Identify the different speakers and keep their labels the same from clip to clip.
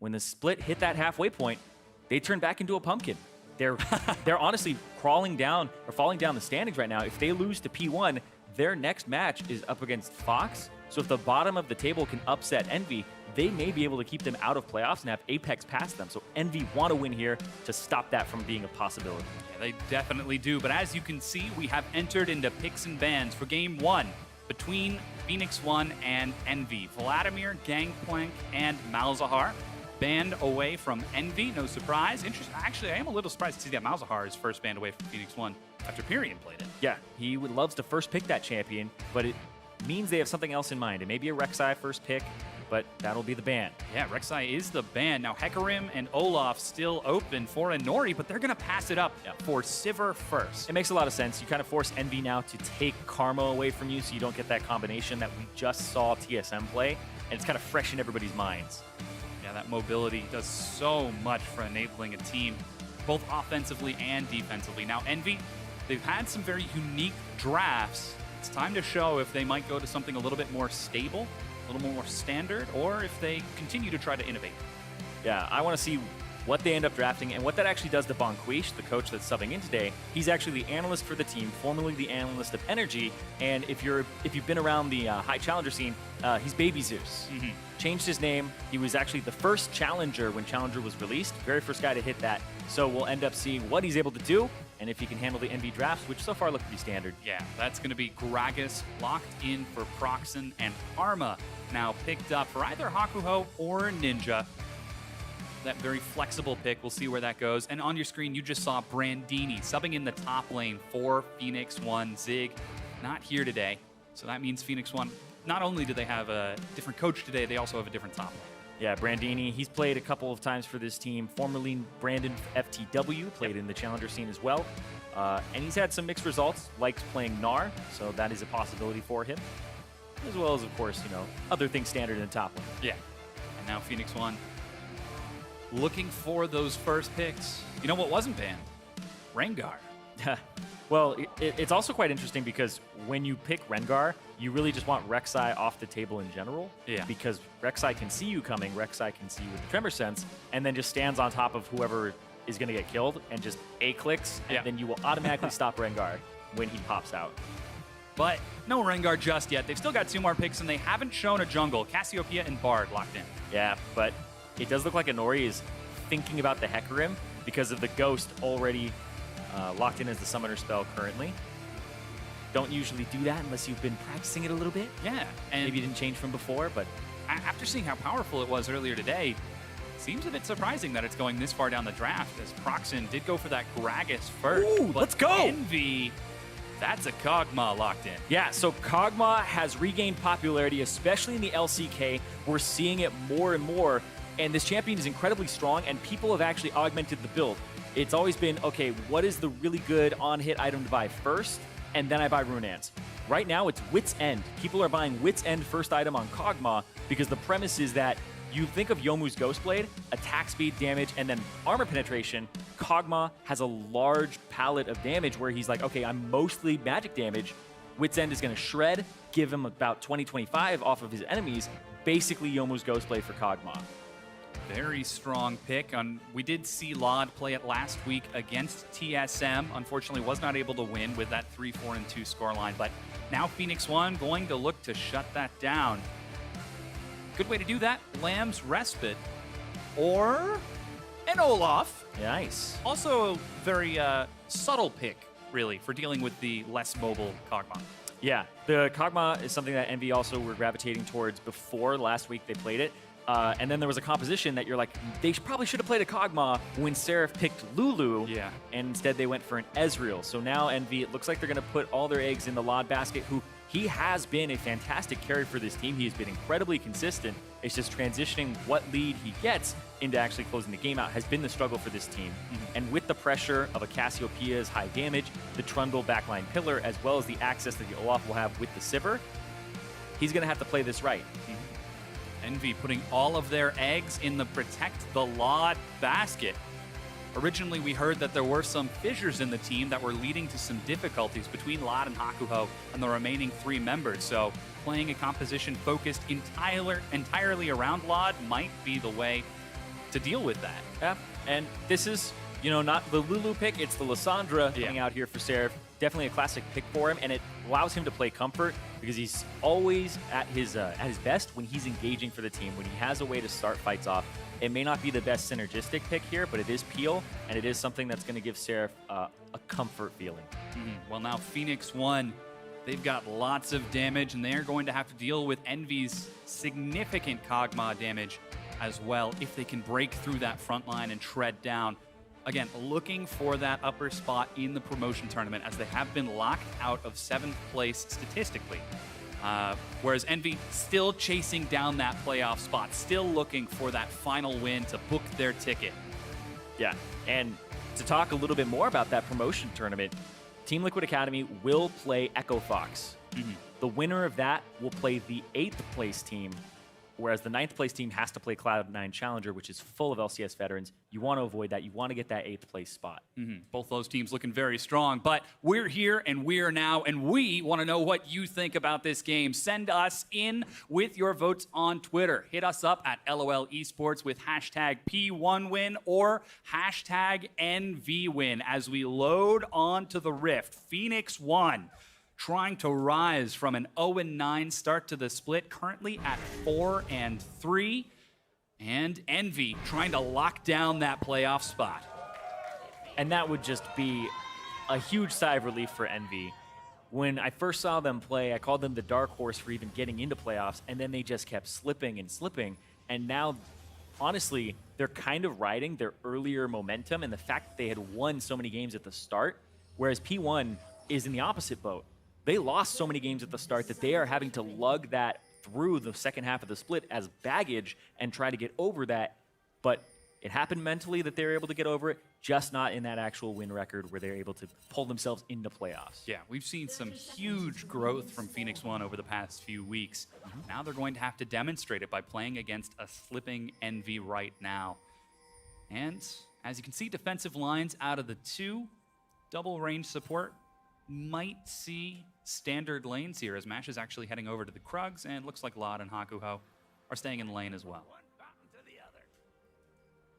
Speaker 1: when the split hit that halfway point, they turned back into a pumpkin. They're honestly crawling down or falling down the standings right now. If they lose to P1, their next match is up against Fox. So if the bottom of the table can upset Envy, they may be able to keep them out of playoffs and have Apex pass them. So Envy want to win here to stop that from being a possibility.
Speaker 2: Yeah, they definitely do. But as you can see, we have entered into picks and bans for Game 1 between Phoenix One and Envy. Vladimir, Gangplank, and Malzahar banned away from Envy. No surprise. Interesting. Actually, I am a little surprised to see that Malzahar is first banned away from Phoenix One after Pyrion played it.
Speaker 1: Yeah, he would loves to first pick that champion, but it means they have something else in mind. It may be a Rek'Sai first pick, but that'll be the ban.
Speaker 2: Yeah, Rek'Sai is the ban. Now, Hecarim and Olaf still open for Inori, but they're going to pass it up for Sivir first.
Speaker 1: It makes a lot of sense. You kind of force Envy now to take Karma away from you so you don't get that combination that we just saw TSM play, and it's kind of fresh in everybody's minds.
Speaker 2: Yeah, that mobility does so much for enabling a team, both offensively and defensively. Now, Envy, they've had some very unique drafts. It's time to show if they might go to something a little bit more stable, a little more standard, or if they continue to try to innovate.
Speaker 1: Yeah, I want to see what they end up drafting and what that actually does to Bonquish, the coach that's subbing in today. He's actually the analyst for the team, formerly the analyst of Energy, and if you've been around the high challenger scene, he's Baby Zeus. Changed his name. He was actually the first challenger when Challenger was released, very first guy to hit that. So we'll end up seeing what he's able to do and if he can handle the NV drafts, which so far look pretty standard.
Speaker 2: Yeah, that's going to be Gragas locked in for Proxen, and Arma now picked up for either Hakuho or Ninja. That very flexible pick. We'll see where that goes. And on your screen, you just saw Brandini subbing in the top lane for Phoenix One. Zig not here today. So that means Phoenix One, not only do they have a different coach today, they also have a different top lane.
Speaker 1: Yeah, Brandini, he's played a couple of times for this team. Formerly Brandon FTW, played in the challenger scene as well. And he's had some mixed results, likes playing Gnar, so that is a possibility for him. As well as, of course, other things standard in the top lane.
Speaker 2: Yeah. And now Phoenix One looking for those first picks. You know what wasn't banned? Rengar.
Speaker 1: Well, it's also quite interesting because when you pick Rengar, you really just want Rek'Sai off the table in general.
Speaker 2: Yeah.
Speaker 1: Because Rek'Sai can see you coming, Rek'Sai can see you with the Tremor Sense, and then just stands on top of whoever is going to get killed and just A-clicks, and then you will automatically stop Rengar when he pops out.
Speaker 2: But no Rengar just yet. They've still got 2 more picks, and they haven't shown a jungle. Cassiopeia and Bard locked in.
Speaker 1: Yeah, but it does look like Inori is thinking about the Hecarim because of the Ghost already locked in as the summoner spell currently. Don't usually do that unless you've been practicing it a little bit.
Speaker 2: Yeah. And
Speaker 1: maybe you didn't change from before, but
Speaker 2: after seeing how powerful it was earlier today, seems a bit surprising that it's going this far down the draft, as Proxen did go for that Gragas first.
Speaker 1: Ooh, let's go!
Speaker 2: Envy, that's a Kog'Maw locked in.
Speaker 1: Yeah, so Kog'Maw has regained popularity, especially in the LCK. We're seeing it more and more, and this champion is incredibly strong, and people have actually augmented the build. It's always been, okay, what is the really good on-hit item to buy first, and then I buy Runeance. Right now, it's Wit's End. People are buying Wit's End first item on Kog'Maw because the premise is that you think of Yomu's Ghostblade, attack speed, damage, and then armor penetration. Kog'Maw has a large palette of damage where he's like, okay, I'm mostly magic damage. Wit's End is going to shred, give him about 20-25 off of his enemies. Basically, Yomu's Ghostblade for Kog'Maw.
Speaker 2: Very strong pick. We did see Laud play it last week against TSM. Unfortunately, was not able to win with that 3-4-2 scoreline. But now Phoenix One going to look to shut that down. Good way to do that. Lamb's Respite or an Olaf.
Speaker 1: Nice.
Speaker 2: Also a very subtle pick, really, for dealing with the less mobile Kog'Maw.
Speaker 1: Yeah, the Kog'Maw is something that Envy also were gravitating towards before last week they played it. And then there was a composition that you're like, they probably should have played a Kog'Maw when Seraph picked Lulu.
Speaker 2: Yeah.
Speaker 1: And instead they went for an Ezreal. So now Envy, it looks like they're going to put all their eggs in the Laud basket, who he has been a fantastic carry for this team. He has been incredibly consistent. It's just transitioning what lead he gets into actually closing the game out has been the struggle for this team. And with the pressure of a Cassiopeia's high damage, the Trundle backline pillar, as well as the access that the Olaf will have with the Sivir, he's going to have to play this right.
Speaker 2: Envy putting all of their eggs in the Protect the Laud basket. Originally, we heard that there were some fissures in the team that were leading to some difficulties between Laud and Hakuho and the remaining 3 members. So playing a composition focused entirely around Laud might be the way to deal with that.
Speaker 1: Yeah, and this is, not the Lulu pick, it's the Lissandra coming out here for Seraph. Definitely a classic pick for him, and it allows him to play comfort because he's always at his best when he's engaging for the team, when he has a way to start fights off. It may not be the best synergistic pick here, but it is Peel, and it is something that's going to give Seraph a comfort feeling.
Speaker 2: Well, now Phoenix 1, they've got lots of damage, and they're going to have to deal with Envy's significant Kog'Maw damage as well if they can break through that front line and tread down. Again, looking for that upper spot in the promotion tournament as they have been locked out of 7th place statistically. Whereas Envy still chasing down that playoff spot, still looking for that final win to book their ticket.
Speaker 1: Yeah, and to talk a little bit more about that promotion tournament, Team Liquid Academy will play Echo Fox. The winner of that will play the 8th place team, whereas the 9th place team has to play Cloud9 Challenger, which is full of LCS veterans. You want to avoid that. You want to get that 8th place spot.
Speaker 2: Both those teams looking very strong, but we're here and we're now, and we want to know what you think about this game. Send us in with your votes on Twitter. Hit us up at LOL Esports with hashtag P1win or hashtag NVWin as we load onto the Rift. Phoenix 1. Trying to rise from an 0-9 start to the split, currently at 4-3. And Envy trying to lock down that playoff spot.
Speaker 1: And that would just be a huge sigh of relief for Envy. When I first saw them play, I called them the dark horse for even getting into playoffs, and then they just kept slipping and slipping. And now, honestly, they're kind of riding their earlier momentum and the fact that they had won so many games at the start, whereas P1 is in the opposite boat. They lost so many games at the start that they are having to lug that through the second half of the split as baggage and try to get over that. But it happened mentally that they were able to get over it, just not in that actual win record where they're able to pull themselves into playoffs.
Speaker 2: Yeah, we've seen some huge growth from Phoenix 1 over the past few weeks. Now they're going to have to demonstrate it by playing against a slipping Envy right now. And as you can see, defensive lines out of the 2, double range support might see standard lanes here as Mash is actually heading over to the Krugs, and looks like Lod and Hakuho are staying in lane as well.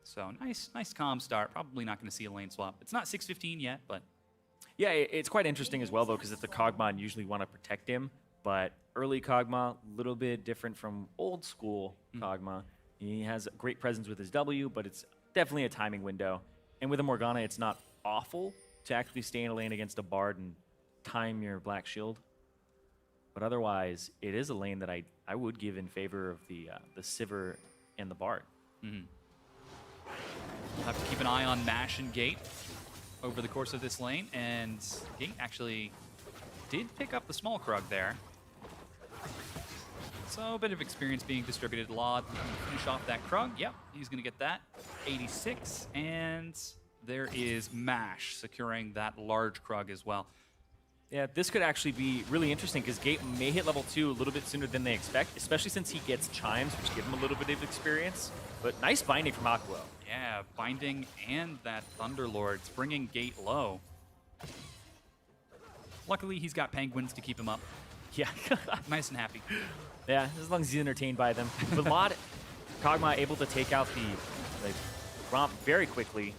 Speaker 2: So nice calm start. Probably not going to see a lane swap. It's not 6:15 yet, but
Speaker 1: yeah, it's quite interesting as well though, because it's the Kog'Maw and usually want to protect him, but early Kog'Maw, a little bit different from old school Kog'Maw. He has a great presence with his W, but it's definitely a timing window. And with a Morgana, it's not awful to actually stay in a lane against a Bard and time your Black Shield. But otherwise, it is a lane that I would give in favor of the Sivir and the Bard.
Speaker 2: We'll have to keep an eye on Mash and Gate over the course of this lane, and Gate actually did pick up the small Krug there. So a bit of experience being distributed. Law finish off that Krug. Yep, he's going to get that. 86, and there is Mash securing that large Krug as well.
Speaker 1: Yeah, this could actually be really interesting because Gate may hit level 2 a little bit sooner than they expect, especially since he gets Chimes, which give him a little bit of experience. But nice binding from Aqua.
Speaker 2: Yeah, binding and that Thunderlord's bringing Gate low. Luckily, he's got Penguins to keep him up.
Speaker 1: Yeah.
Speaker 2: Nice and happy.
Speaker 1: Yeah, as long as he's entertained by them. But Lod, Kog'Maw able to take out the romp very quickly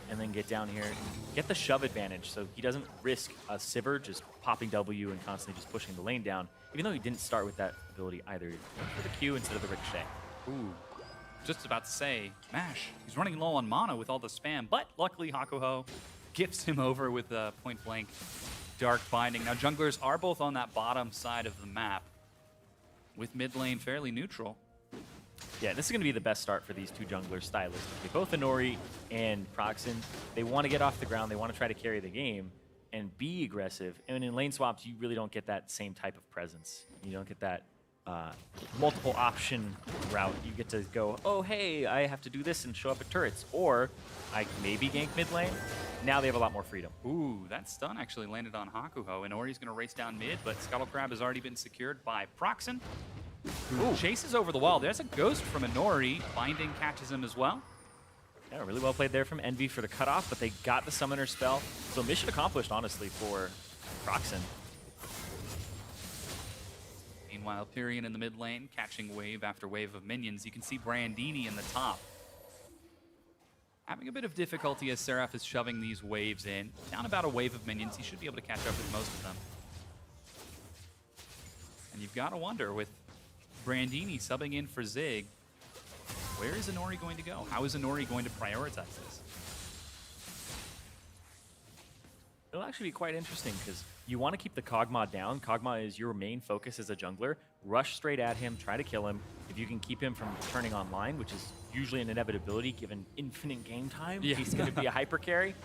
Speaker 1: and then get down here and get the shove advantage so he doesn't risk a Sivir just popping W and constantly just pushing the lane down, even though he didn't start with that ability either. He went for the Q instead of the Ricochet.
Speaker 2: Ooh, just about to say, Mash, he's running low on mana with all the spam, but luckily Hakuho gifts him over with a point-blank Dark Binding. Now junglers are both on that bottom side of the map, with mid lane fairly neutral.
Speaker 1: Yeah, this is going to be the best start for these two junglers stylistically. Both Inori and Proxen, they want to get off the ground, they want to try to carry the game and be aggressive. And in lane swaps, you really don't get that same type of presence. You don't get that multiple option route. You get to go, oh, hey, I have to do this and show up at turrets. Or I maybe gank mid lane. Now they have a lot more freedom.
Speaker 2: Ooh, that stun actually landed on Hakuho. Inori's going to race down mid, but Scuttle Crab has already been secured by Proxen, who chases over the wall. There's a ghost from Inori. Binding catches him as well.
Speaker 1: Yeah, really well played there from Envy for the cutoff, but they got the summoner spell. So mission accomplished, honestly, for Proxen.
Speaker 2: Meanwhile, Pyrion in the mid lane, catching wave after wave of minions. You can see Brandini in the top. Having a bit of difficulty as Seraph is shoving these waves in. Down about a wave of minions. He should be able to catch up with most of them. And you've got to wonder, with Brandini subbing in for Zig, where is Inori going to go? How is Inori going to prioritize this?
Speaker 1: It'll actually be quite interesting because you want to keep the Kog'Maw down. Kog'Maw is your main focus as a jungler. Rush straight at him, try to kill him. If you can keep him from turning online, which is usually an inevitability given infinite game time, he's going to be a hyper carry.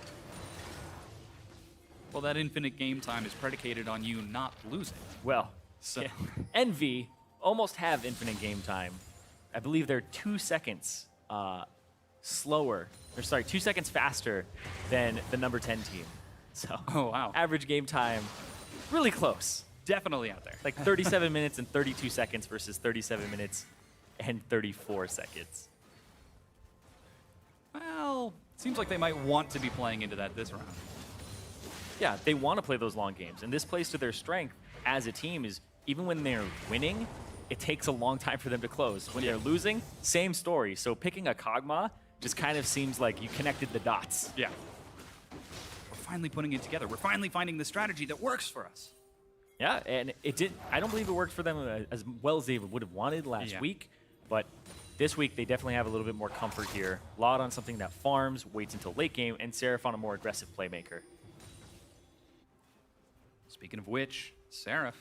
Speaker 2: Well, that infinite game time is predicated on you not losing.
Speaker 1: Well,
Speaker 2: So
Speaker 1: yeah. Envy almost have infinite game time. I believe they're 2 seconds slower, or sorry, 2 seconds faster than the number 10 team. So,
Speaker 2: oh, wow.
Speaker 1: Average game time, really close.
Speaker 2: Definitely out there.
Speaker 1: Like 37 minutes and 32 seconds versus 37 minutes and 34 seconds.
Speaker 2: Well, seems like they might want to be playing into that this round.
Speaker 1: Yeah, they want to play those long games, and this plays to their strength as a team is even when they're winning, it takes a long time for them to close. When they're losing, same story. So picking a Kog'Maw just kind of seems like you connected the dots.
Speaker 2: Yeah. We're finally putting it together. We're finally finding the strategy that works for us.
Speaker 1: Yeah, and it did. I don't believe it worked for them as well as they would have wanted last week, but this week they definitely have a little bit more comfort here. Laud on something that farms, waits until late game, and Seraph on a more aggressive playmaker.
Speaker 2: Speaking of which, Seraph,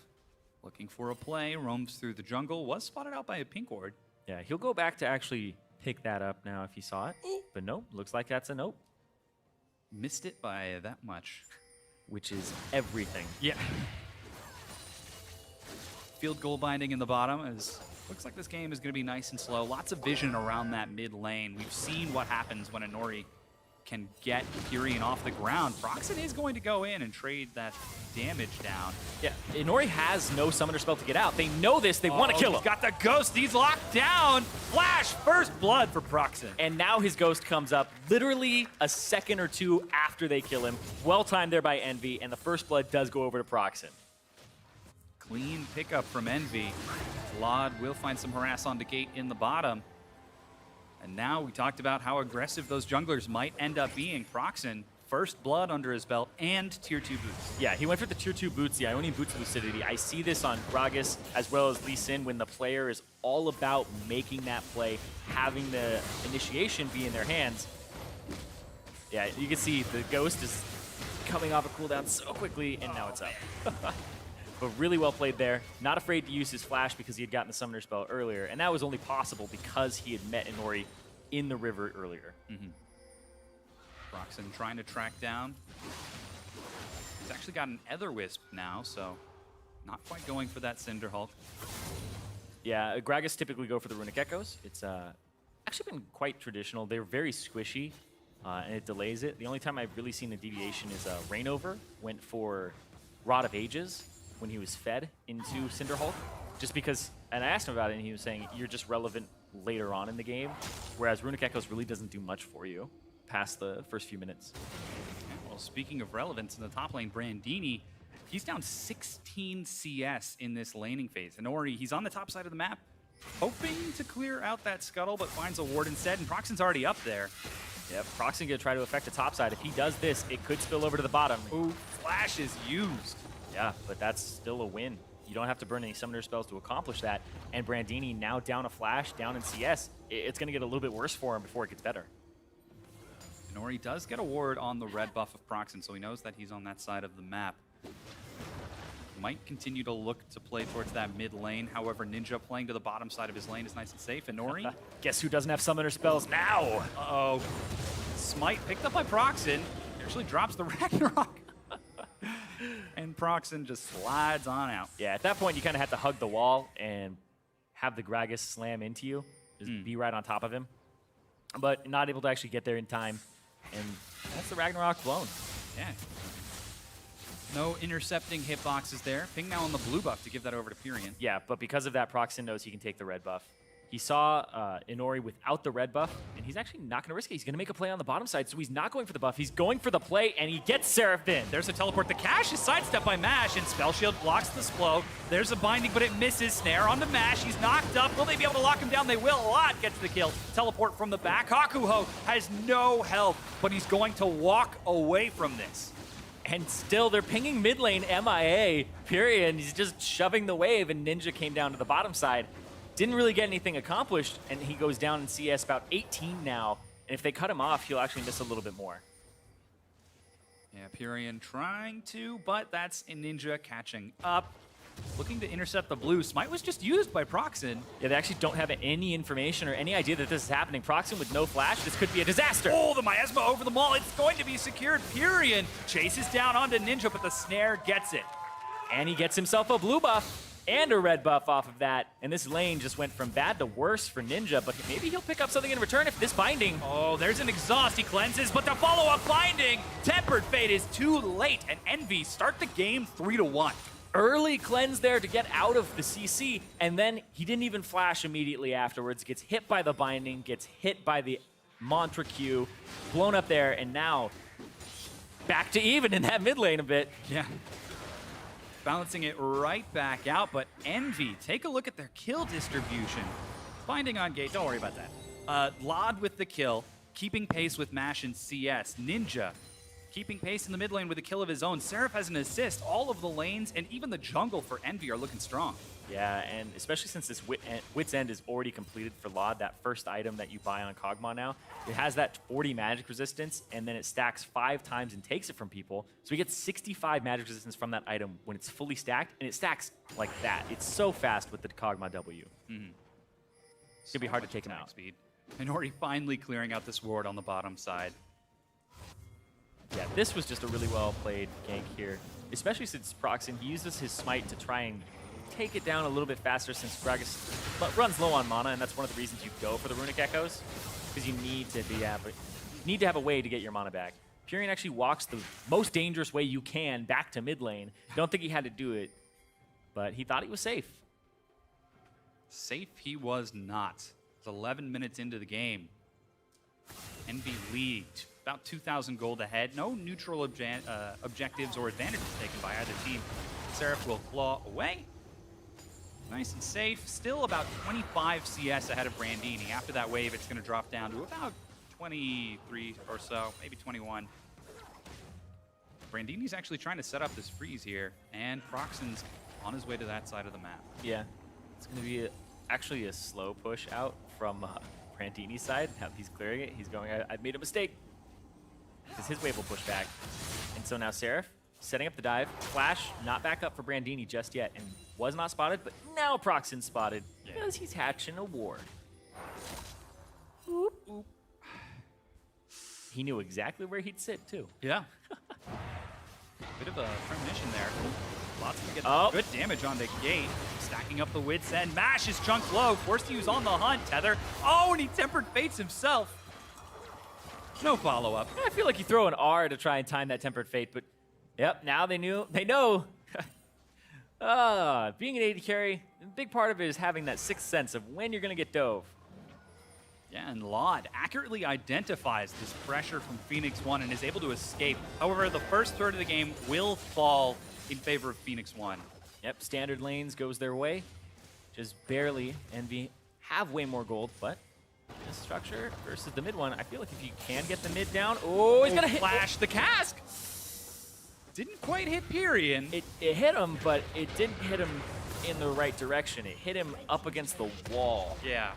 Speaker 2: looking for a play, roams through the jungle, was spotted out by a pink ward.
Speaker 1: Yeah, he'll go back to actually pick that up now if he saw it, but nope, looks like that's a nope.
Speaker 2: Missed it by that much.
Speaker 1: Which is everything.
Speaker 2: Yeah. Field goal binding in the bottom is looks like this game is going to be nice and slow. Lots of vision around that mid lane. We've seen what happens when Inori can get Kyrian off the ground. Proxen is going to go in and trade that damage down.
Speaker 1: Yeah, Inori has no summoner spell to get out. They know this. They want to kill him.
Speaker 2: He's got the ghost. He's locked down. Flash, first blood for Proxen.
Speaker 1: And now his ghost comes up literally a second or two after they kill him. Well timed there by Envy, and the first blood does go over to Proxen.
Speaker 2: Clean pickup from Envy. Laud will find some harass on the gate in the bottom. And now we talked about how aggressive those junglers might end up being. Proxen, first blood under his belt and tier 2 boots.
Speaker 1: Yeah, he went for the tier 2 boots, the Ionian boots lucidity. I see this on Gragas as well as Lee Sin when the player is all about making that play, having the initiation be in their hands. Yeah, you can see the ghost is coming off a cooldown so quickly, and now it's up. But really well played there. Not afraid to use his flash because he had gotten the summoner spell earlier, and that was only possible because he had met Inori in the river earlier.
Speaker 2: Proxen trying to track down. He's actually got an Ether Wisp now, so not quite going for that Cinder Hulk.
Speaker 1: Yeah, Gragas typically go for the Runic Echoes. It's actually been quite traditional. They're very squishy, and it delays it. The only time I've really seen a deviation is Reignover went for Rod of Ages when he was fed into Cinder Hulk, just because, and I asked him about it, and he was saying, you're just relevant later on in the game, whereas Runic Echoes really doesn't do much for you past the first few minutes.
Speaker 2: Yeah, well, speaking of relevance in the top lane, Brandini, he's down 16 CS in this laning phase. Inori, he's on the top side of the map, hoping to clear out that scuttle, but finds a ward instead, and Proxen's already up there.
Speaker 1: Yeah, Proxen gonna try to affect the top side. If he does this, it could spill over to the bottom.
Speaker 2: Ooh, flash is used.
Speaker 1: Yeah, but that's still a win. You don't have to burn any summoner spells to accomplish that. And Brandini now down a flash, down in CS. It's going to get a little bit worse for him before it gets better.
Speaker 2: Inori does get a ward on the red buff of Proxen, so he knows that he's on that side of the map. Might continue to look to play towards that mid lane. However, Ninja playing to the bottom side of his lane is nice and safe. Inori?
Speaker 1: Guess who doesn't have summoner spells now?
Speaker 2: Uh-oh. Smite picked up by Proxen. Actually drops the Ragnarok. And Proxen just slides on out.
Speaker 1: Yeah, at that point, you kind of have to hug the wall and have the Gragas slam into you. Just be right on top of him. But not able to actually get there in time. And that's the Ragnarok blown.
Speaker 2: Yeah. No intercepting hitboxes there. Ping now on the blue buff to give that over to Pyrian.
Speaker 1: Yeah, but because of that, Proxen knows he can take the red buff. He saw Inori without the red buff, and he's actually not going to risk it. He's going to make a play on the bottom side, so he's not going for the buff. He's going for the play, and he gets Seraph in.
Speaker 2: There's a teleport. The Cash is sidestepped by Mash, and Spell Shield blocks the Splo. There's a binding, but it misses. Snare onto Mash. He's knocked up. Will they be able to lock him down? They will. Lot gets the kill. Teleport from the back. Hakuho has no health, but he's going to walk away from this.
Speaker 1: And still, they're pinging mid lane MIA, period. He's just shoving the wave, and Ninja came down to the bottom side. Didn't really get anything accomplished, and he goes down in CS about 18 now. And if they cut him off, he'll actually miss a little bit more.
Speaker 2: Yeah, Purian trying to, but that's a Ninja catching up. Looking to intercept the blue. Smite was just used by Proxen.
Speaker 1: Yeah, they actually don't have any information or any idea that this is happening. Proxen with no flash, this could be a disaster.
Speaker 2: Oh, the Miasma over the mall. It's going to be secured. Purian chases down onto Ninja, but the Snare gets it.
Speaker 1: And he gets himself a blue buff and a red buff off of that. And this lane just went from bad to worse for Ninja, but maybe he'll pick up something in return if this binding.
Speaker 2: Oh, there's an exhaust. He cleanses, but the follow-up binding. Tempered Fate is too late, and Envy start the game 3-1.
Speaker 1: Early cleanse there to get out of the CC, and then he didn't even flash immediately afterwards. Gets hit by the binding, gets hit by the Mantra Q, blown up there, and now back to even in that mid lane a bit.
Speaker 2: Yeah. Balancing it right back out, but Envy, take a look at their kill distribution. Binding on gate, don't worry about that. Lod with the kill, keeping pace with Mash and CS. Ninja keeping pace in the mid lane with a kill of his own. Seraph has an assist. All of the lanes and even the jungle for Envy are looking strong.
Speaker 1: Yeah, and especially since this Wit's End is already completed for Lod, that first item that you buy on Kog'Maw now, it has that 40 magic resistance, and then it stacks 5 times and takes it from people. So he gets 65 magic resistance from that item when it's fully stacked, and it stacks like that. It's so fast with the Kog'Maw W. It's going to be hard to take him out.
Speaker 2: Speed. And already finally clearing out this ward on the bottom side.
Speaker 1: Yeah, this was just a really well-played gank here, especially since Proxen, he uses his smite to try and take it down a little bit faster since Gragas runs low on mana, and that's one of the reasons you go for the Runic Echoes, because you need to have a way to get your mana back. Purian actually walks the most dangerous way you can back to mid lane. Don't think he had to do it, but he thought he was safe.
Speaker 2: Safe he was not. It's 11 minutes into the game. Envy lead, about 2,000 gold ahead. No neutral objectives or advantages taken by either team. Seraph will claw away. Nice and safe. Still about 25 CS ahead of Brandini. After that wave, it's going to drop down to about 23 or so, maybe 21. Brandini's actually trying to set up this freeze here, and Proxen's on his way to that side of the map.
Speaker 1: Yeah, it's going to be actually a slow push out from Brandini's side. Now he's clearing it. He's going, I made a mistake. Because his wave will push back. And so now Seraph setting up the dive. Flash not back up for Brandini just yet, and was not spotted, but now Proxen spotted because he's hatching a ward. Oop, oop. He knew exactly where he'd sit too.
Speaker 2: Yeah. Bit of a premonition there. Lots of good damage on the gate. Stacking up the Wit's End. Mash is chunked low. Forced to use on the hunt. Tether. Oh, and he tempered fates himself. No follow-up.
Speaker 1: I feel like you throw an R to try and time that Tempered Fate, but yep, now they know. Being an AD carry, a big part of it is having that sixth sense of when you're going to get dove.
Speaker 2: Yeah, and Lod accurately identifies this pressure from Phoenix 1 and is able to escape. However, the first third of the game will fall in favor of Phoenix 1.
Speaker 1: Yep, standard lanes goes their way. Just barely. Envy have way more gold, but this structure versus the mid one, I feel like if you can get the mid down, he's gonna hit.
Speaker 2: Flash the cask. Didn't quite hit Purian.
Speaker 1: It hit him, but it didn't hit him in the right direction. It hit him up against the wall.
Speaker 2: Yeah.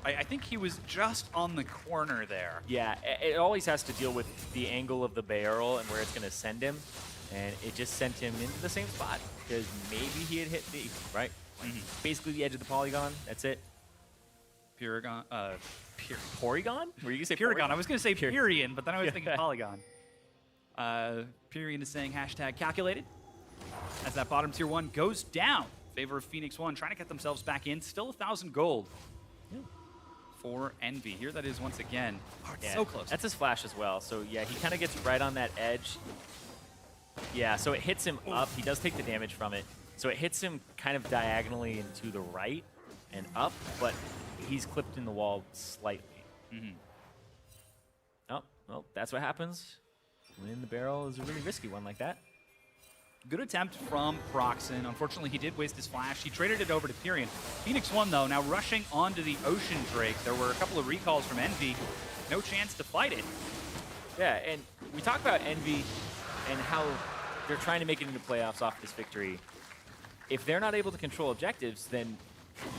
Speaker 2: I think he was just on the corner there.
Speaker 1: Yeah, it always has to deal with the angle of the barrel and where it's gonna send him. And it just sent him into the same spot because maybe he had hit the, right? Basically the edge of the polygon, that's it.
Speaker 2: Porygon?
Speaker 1: Porygon? Were you gonna say
Speaker 2: Porygon? I was gonna say Purian, but then I was thinking Polygon. Purian is saying hashtag calculated. As that bottom tier 1 goes down in favor of Phoenix 1, trying to get themselves back in. Still 1,000 gold for Envy. Here that is once again. Oh, it's so close.
Speaker 1: That's his flash as well. So yeah, he kind of gets right on that edge. Yeah, so it hits him up. He does take the damage from it. So it hits him kind of diagonally and to the right. and up, but he's clipped in the wall slightly. Oh, well, that's what happens when the barrel is a really risky one like that.
Speaker 2: Good attempt from Proxen. Unfortunately, he did waste his flash. He traded it over to Pyrion. Phoenix One, though, now rushing onto the Ocean Drake. There were a couple of recalls from Envy. No chance to fight it.
Speaker 1: Yeah, and we talk about Envy and how they're trying to make it into playoffs off this victory. If they're not able to control objectives, then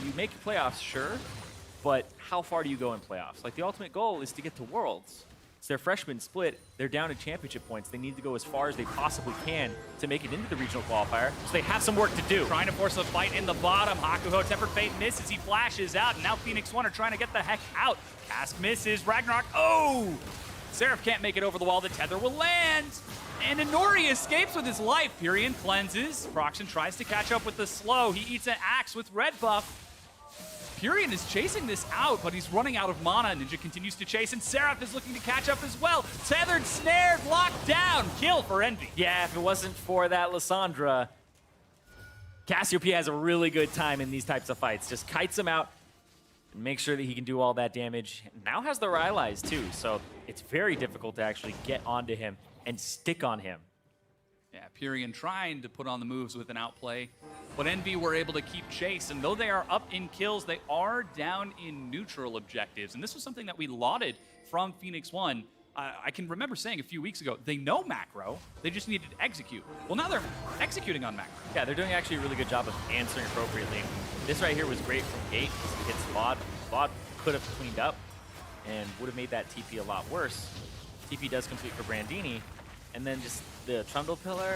Speaker 1: you make playoffs, sure, but how far do you go in playoffs? Like, the ultimate goal is to get to Worlds. It's their freshman split. They're down to championship points. They need to go as far as they possibly can to make it into the regional qualifier, so they have some work to do.
Speaker 2: Trying to force a fight in the bottom. Hakuho, Tempered Fate misses. He flashes out, and now Phoenix One are trying to get the heck out. Cask misses. Ragnarok, oh! Seraph can't make it over the wall. The tether will land. And Inori escapes with his life. Pyrion cleanses. Proxen tries to catch up with the slow. He eats an axe with red buff. Pyrion is chasing this out, but he's running out of mana. Ninja continues to chase, and Seraph is looking to catch up as well. Tethered, snared, locked down. Kill for Envy.
Speaker 1: Yeah, if it wasn't for that Lissandra, Cassiopeia has a really good time in these types of fights. Just kites him out and makes sure that he can do all that damage. Now has the Rylai's too, so it's very difficult to actually get onto him and stick on him.
Speaker 2: Yeah, Pyrion trying to put on the moves with an outplay, but Envy were able to keep chase, and though they are up in kills, they are down in neutral objectives, and this was something that we lauded from Phoenix One. I can remember saying a few weeks ago, they know macro, they just needed to execute. Well, now they're executing on macro.
Speaker 1: Yeah, they're doing actually a really good job of answering appropriately. This right here was great from Gate because he hits Vod. Vod could have cleaned up and would have made that TP a lot worse. TP does complete for Brandini, and then just the Trundle Pillar,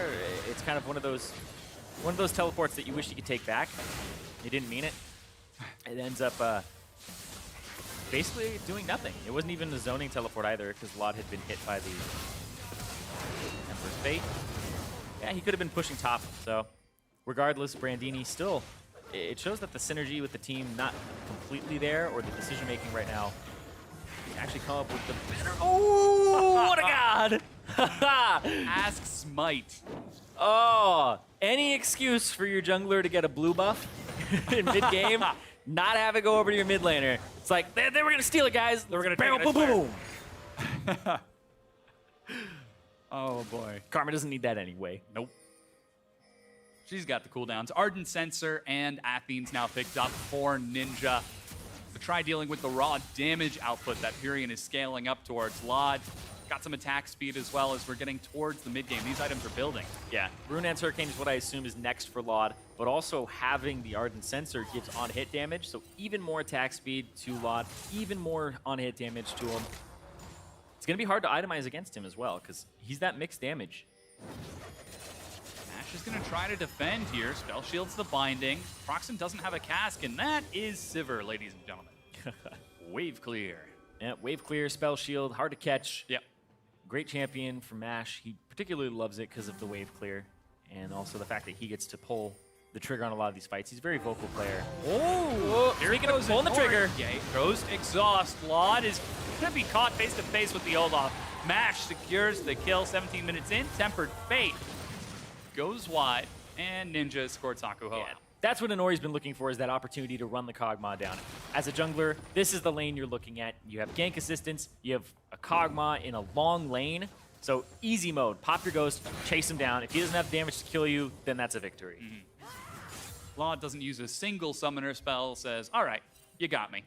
Speaker 1: it's kind of one of those teleports that you wish you could take back. He didn't mean it. It ends up basically doing nothing. It wasn't even a zoning teleport either because Lod had been hit by the Emperor's Fate. Yeah, he could have been pushing top, so regardless, Brandini still, it shows that the synergy with the team not completely there, or the decision making right now actually come up with the better. Oh, what a god!
Speaker 2: Ask Smite.
Speaker 1: Oh, any excuse for your jungler to get a blue buff in mid game, not have it go over to your mid laner. It's like they were gonna steal it, guys. They were gonna barrel boom boom.
Speaker 2: Oh boy.
Speaker 1: Karma doesn't need that anyway.
Speaker 2: Nope. She's got the cooldowns. Ardent Sensor and Athene's now picked up for Ninja. To try dealing with the raw damage output that Pyrion is scaling up towards. Lod got some attack speed as well as we're getting towards the mid game. These items are building.
Speaker 1: Yeah, Rune's Hurricane is what I assume is next for Lod, but also having the Ardent Sensor gives on-hit damage, so even more attack speed to Lod, even more on-hit damage to him. It's going to be hard to itemize against him as well, because he's that mixed damage.
Speaker 2: Ash is going to try to defend here. Spell shields the binding. Proxen doesn't have a cask, and that is Sivir, ladies and gentlemen. Wave clear.
Speaker 1: Yeah, wave clear, spell shield, hard to catch.
Speaker 2: Yep.
Speaker 1: Great champion for Mash. He particularly loves it because of the wave clear, and also the fact that he gets to pull the trigger on a lot of these fights. He's a very vocal player.
Speaker 2: Oh,
Speaker 1: here he goes pulling the trigger.
Speaker 2: Yeah, goes exhaust. Lod is going to be caught face to face with the Olaf. Mash secures the kill 17 minutes in. Tempered Fate goes wide, and Ninja escorts Hakuho out.
Speaker 1: That's what Inori's been looking for, is that opportunity to run the Kog'Maw down. As a jungler, this is the lane you're looking at. You have gank assistance, you have a Kog'Maw in a long lane, so easy mode. Pop your ghost, chase him down. If he doesn't have damage to kill you, then that's a victory.
Speaker 2: Lod doesn't use a single summoner spell, says, all right, you got me.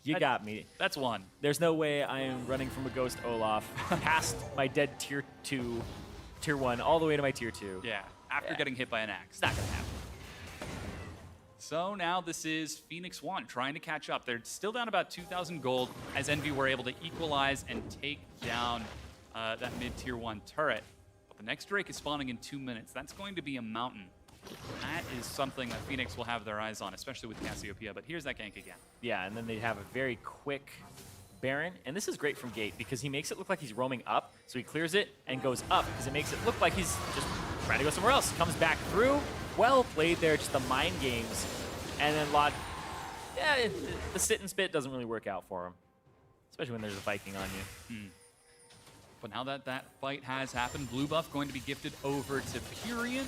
Speaker 1: You got me.
Speaker 2: That's one.
Speaker 1: There's no way I am running from a ghost Olaf past my dead tier 2, tier 1, all the way to my tier 2.
Speaker 2: Yeah, after getting hit by an axe.
Speaker 1: It's not going to happen.
Speaker 2: So now this is Phoenix One trying to catch up. They're still down about 2,000 gold as Envy were able to equalize and take down that mid-tier 1 turret. But the next Drake is spawning in 2 minutes. That's going to be a mountain. That is something that Phoenix will have their eyes on, especially with Cassiopeia. But here's that gank again.
Speaker 1: Yeah, and then they have a very quick Baron. And this is great from Gate because he makes it look like he's roaming up. So he clears it and goes up because it makes it look like he's just trying to go somewhere else. Comes back through. Well played there, just the mind games. And then Lod, yeah, the sit and spit doesn't really work out for him, especially when there's a Viking on you.
Speaker 2: But now that that fight has happened, blue buff going to be gifted over to Pyrion.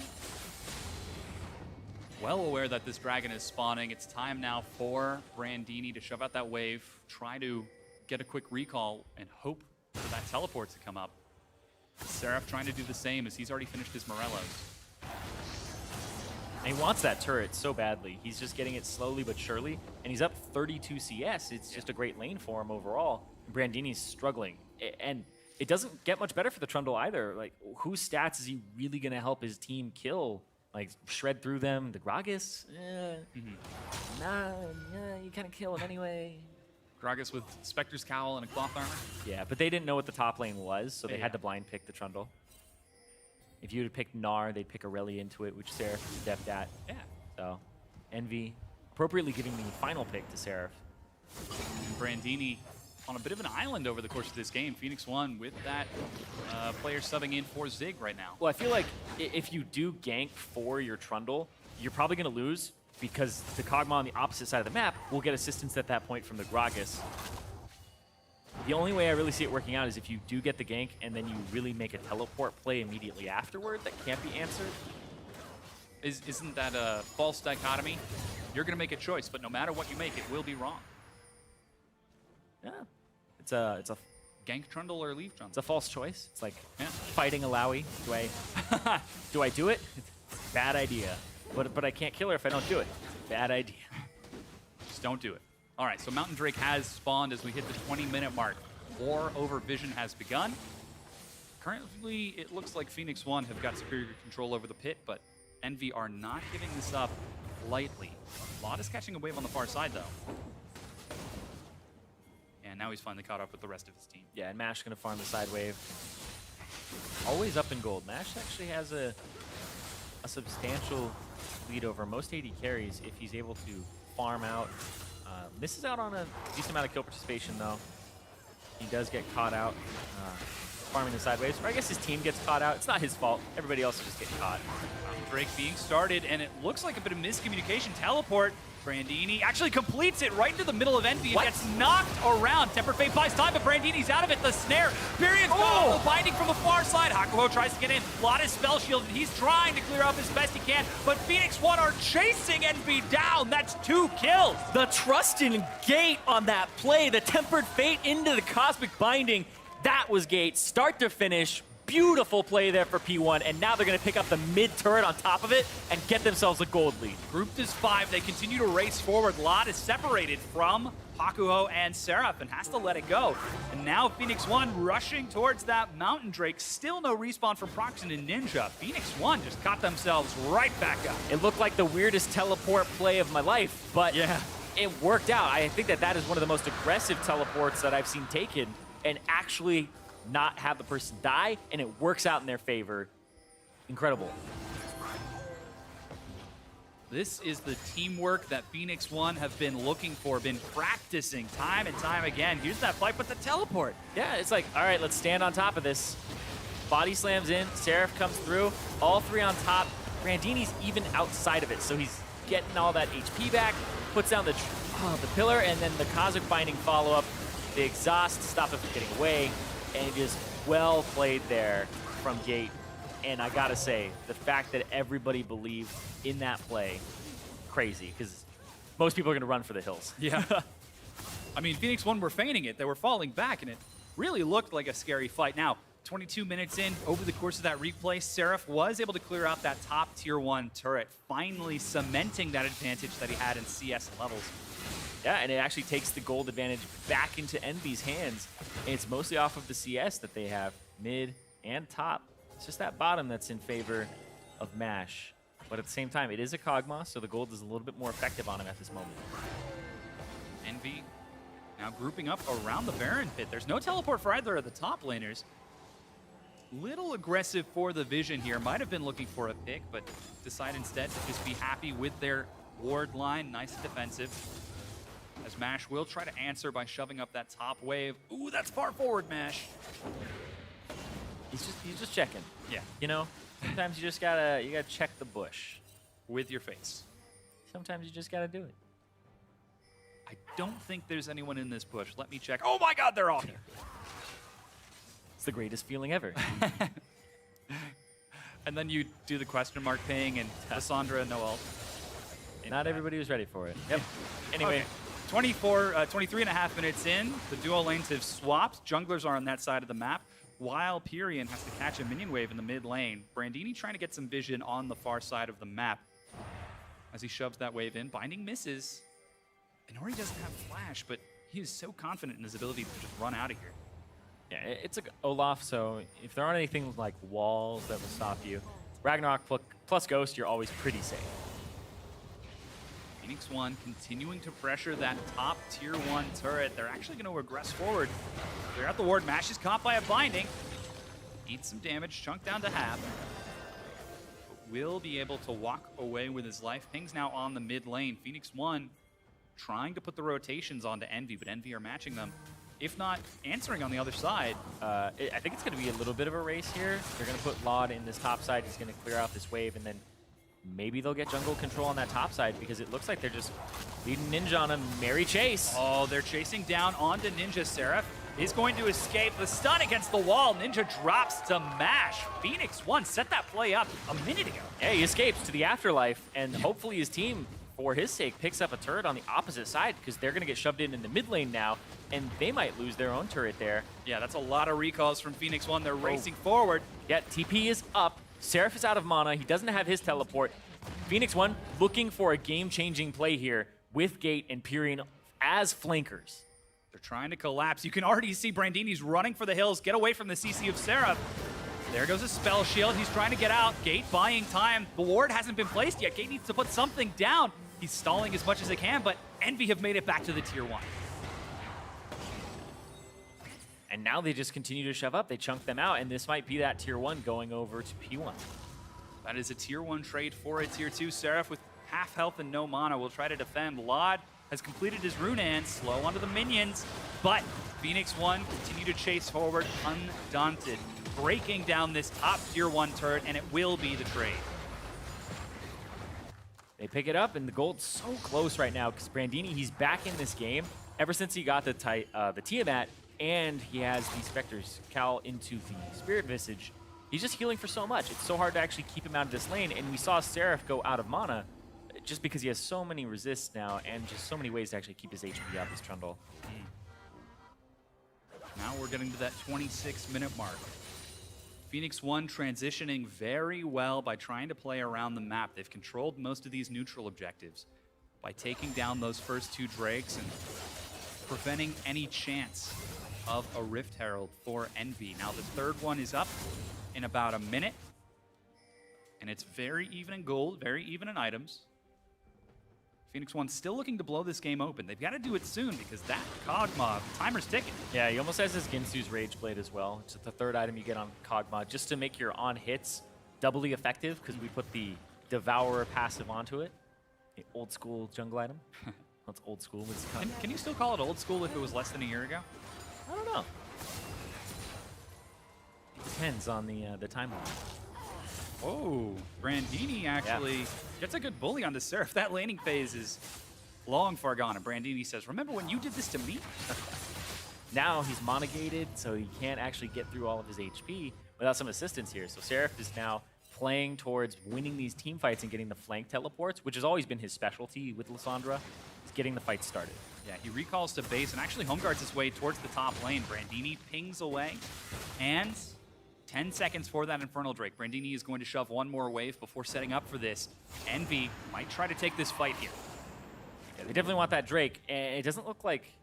Speaker 2: Well aware that this dragon is spawning. It's time now for Brandini to shove out that wave, try to get a quick recall, and hope for that teleport to come up. Seraph trying to do the same as he's already finished his Morellos.
Speaker 1: And he wants that turret so badly. He's just getting it slowly but surely, and he's up 32 CS. It's just a great lane for him overall. Brandini's struggling, and it doesn't get much better for the Trundle either. Like, whose stats is he really going to help his team kill? Like, shred through them? The Gragas? Nah, you kind of kill him anyway.
Speaker 2: Gragas with Spectre's Cowl and a cloth armor.
Speaker 1: Yeah, but they didn't know what the top lane was, so they had to blind pick the Trundle. If you would have picked Gnar, they'd pick Aurelia into it, which Seraph is adept at.
Speaker 2: Yeah.
Speaker 1: So, Envy appropriately giving the final pick to Seraph.
Speaker 2: And Brandini on a bit of an island over the course of this game. Phoenix One with that player subbing in for Zig right now.
Speaker 1: Well, I feel like if you do gank for your Trundle, you're probably going to lose because the Kog'Maw on the opposite side of the map will get assistance at that point from the Gragas. The only way I really see it working out is if you do get the gank and then you really make a teleport play immediately afterward that can't be answered.
Speaker 2: Isn't that a false dichotomy? You're going to make a choice, but no matter what you make, it will be wrong.
Speaker 1: Yeah. It's a
Speaker 2: Gank Trundle or leave Trundle?
Speaker 1: It's a false choice. It's like
Speaker 2: Yeah.
Speaker 1: fighting a Lowy. Do I do it? Bad idea. But I can't kill her if I don't do it. Bad idea.
Speaker 2: Just don't do it. All right, so Mountain Drake has spawned as we hit the 20-minute mark. War over Vision has begun. Currently, it looks like Phoenix One have got superior control over the pit, but Envy are not giving this up lightly. Lot is catching a wave on the far side, though. And now he's finally caught up with the rest of his team.
Speaker 1: Yeah, and Mash gonna farm the side wave. Always up in gold. Mash actually has a substantial lead over most AD carries if he's able to farm out. Misses out on a decent amount of kill participation, though. He does get caught out farming the sideways. Or I guess his team gets caught out. It's not his fault. Everybody else is just getting caught.
Speaker 2: Drake being started, and it looks like a bit of miscommunication. Teleport. Brandini actually completes it right into the middle of Envy and gets knocked around. Tempered Fate buys time, but Brandini's out of it. The snare. Period. Oh! Binding from the far side. Hakuho tries to get in. Lot is spell shielded. He's trying to clear up as best he can, but Phoenix One are chasing Envy down. That's 2 kills.
Speaker 1: The trust in Gate on that play. The Tempered Fate into the Cosmic Binding. That was Gate. Start to finish. Beautiful play there for P1, and now they're going to pick up the mid turret on top of it and get themselves a gold lead.
Speaker 2: Grouped as 5, they continue to race forward. Lot is separated from Hakuho and Seraph and has to let it go. And now Phoenix One rushing towards that Mountain Drake. Still no respawn from Proxen and Ninja. Phoenix One just caught themselves right back up.
Speaker 1: It looked like the weirdest teleport play of my life, but yeah, it worked out. I think that is one of the most aggressive teleports that I've seen taken, and actually not have the person die, and it works out in their favor. Incredible.
Speaker 2: This is the teamwork that Phoenix One have been looking for, been practicing time and time again. Here's that fight, but the teleport.
Speaker 1: Yeah, it's like, all right, let's stand on top of this. Body slams in, Seraph comes through, all 3 on top. Brandini's even outside of it, so he's getting all that HP back, puts down the pillar, and then the Cosmic Binding follow-up, the exhaust, stop it from getting away. And just well played there from Gate. And I gotta say, the fact that everybody believed in that play, crazy, because most people are gonna run for the hills.
Speaker 2: Yeah. I mean, Phoenix One were feigning it. They were falling back, and it really looked like a scary fight. Now, 22 minutes in, over the course of that replay, Seraph was able to clear out that top tier 1 turret, finally cementing that advantage that he had in CS levels.
Speaker 1: Yeah, and it actually takes the gold advantage back into Envy's hands. And it's mostly off of the CS that they have, mid and top. It's just that bottom that's in favor of Mash. But at the same time, it is a Kog'Maw, so the gold is a little bit more effective on him at this moment.
Speaker 2: Envy now grouping up around the Baron pit. There's no teleport for either of the top laners. Little aggressive for the Vision here. Might have been looking for a pick, but decide instead to just be happy with their ward line. Nice defensive. As Mash will try to answer by shoving up that top wave. Ooh, that's far forward, Mash.
Speaker 1: He's just checking.
Speaker 2: Yeah.
Speaker 1: You know, sometimes you just gotta check the bush
Speaker 2: with your face.
Speaker 1: Sometimes you just gotta do it.
Speaker 2: I don't think there's anyone in this bush. Let me check. Oh my God, they're all here.
Speaker 1: It's the greatest feeling ever.
Speaker 2: And then you do the question mark ping and Cassandra no ult.
Speaker 1: Not everybody was ready for it. Yep. Anyway.
Speaker 2: Okay. 23 and a half minutes in, the duo lanes have swapped. Junglers are on that side of the map, while Pyrian has to catch a minion wave in the mid lane. Brandini trying to get some vision on the far side of the map as he shoves that wave in. Binding misses. Inori doesn't have flash, but he is so confident in his ability to just run out of here.
Speaker 1: Yeah, it's a Olaf, so if there aren't anything like walls that will stop you, Ragnarok plus Ghost, you're always pretty safe.
Speaker 2: Phoenix One continuing to pressure that top tier 1 turret. They're actually going to regress forward. They're at the ward. Mash is caught by a binding. Eats some damage, chunk down to half. But will be able to walk away with his life. Ping's now on the mid lane. Phoenix One trying to put the rotations onto Envy, but Envy are matching them. If not answering on the other side.
Speaker 1: I think it's going to be a little bit of a race here. They're going to put Laud in this top side. He's going to clear out this wave, and then maybe they'll get jungle control on that top side because it looks like they're just leading Ninja on a merry chase.
Speaker 2: Oh, they're chasing down onto Ninja. Seraph is going to escape. The stun against the wall. Ninja drops to Mash. Phoenix One set that play up a minute ago.
Speaker 1: Yeah, he escapes to the afterlife, and hopefully his team, for his sake, picks up a turret on the opposite side because they're going to get shoved in the mid lane now, and they might lose their own turret there.
Speaker 2: Yeah, that's a lot of recalls from Phoenix One. They're racing forward.
Speaker 1: Yeah, TP is up. Seraph is out of mana. He doesn't have his teleport. Phoenix One looking for a game-changing play here with Gate and Pyrian as flankers.
Speaker 2: They're trying to collapse. You can already see Brandini's running for the hills. Get away from the CC of Seraph. There goes a spell shield. He's trying to get out. Gate buying time. The ward hasn't been placed yet. Gate needs to put something down. He's stalling as much as he can, but Envy have made it back to the tier 1.
Speaker 1: And now they just continue to shove up. They chunk them out, and this might be that tier 1 going over to P1.
Speaker 2: That is a tier 1 trade for a tier 2. Seraph with half health and no mana will try to defend. Laud has completed his Runan, slow onto the minions, but Phoenix One continue to chase forward undaunted, breaking down this top tier 1 turret, and it will be the trade.
Speaker 1: They pick it up, and the gold's so close right now because Brandini, he's back in this game ever since he got the Tiamat, and he has the Spectres Cal into the Spirit Visage. He's just healing for so much. It's so hard to actually keep him out of this lane, and we saw Seraph go out of mana just because he has so many resists now and just so many ways to actually keep his HP up, his Trundle.
Speaker 2: Now we're getting to that 26-minute mark. Phoenix One transitioning very well by trying to play around the map. They've controlled most of these neutral objectives by taking down those first 2 Drakes and preventing any chance of a Rift Herald for Envy. Now the third one is up in about a minute, and it's very even in gold, very even in items. Phoenix One still looking to blow this game open. They've got to do it soon because that Kog'Maw, timer's ticking.
Speaker 1: Yeah, he almost has his Ginsu's Rage Blade as well. It's the third item you get on Kog'Maw just to make your on hits doubly effective because we put the Devourer passive onto it. The old school jungle item. That's old school.
Speaker 2: Can you still call it old school if it was less than a year ago?
Speaker 1: I don't know. It depends on the timeline.
Speaker 2: Oh, Brandini actually gets a good bully on the Seraph. That laning phase is long far gone. And Brandini says, remember when you did this to me?
Speaker 1: Now he's mono-gated, so he can't actually get through all of his HP without some assistance here. So Seraph is now playing towards winning these team fights and getting the flank teleports, which has always been his specialty with Lissandra, is getting the fight started.
Speaker 2: Yeah, he recalls to base and actually home guards his way towards the top lane. Brandini pings away, and 10 seconds for that Infernal Drake. Brandini is going to shove one more wave before setting up for this. Envy might try to take this fight here.
Speaker 1: Yeah, they definitely want that Drake, and it doesn't look like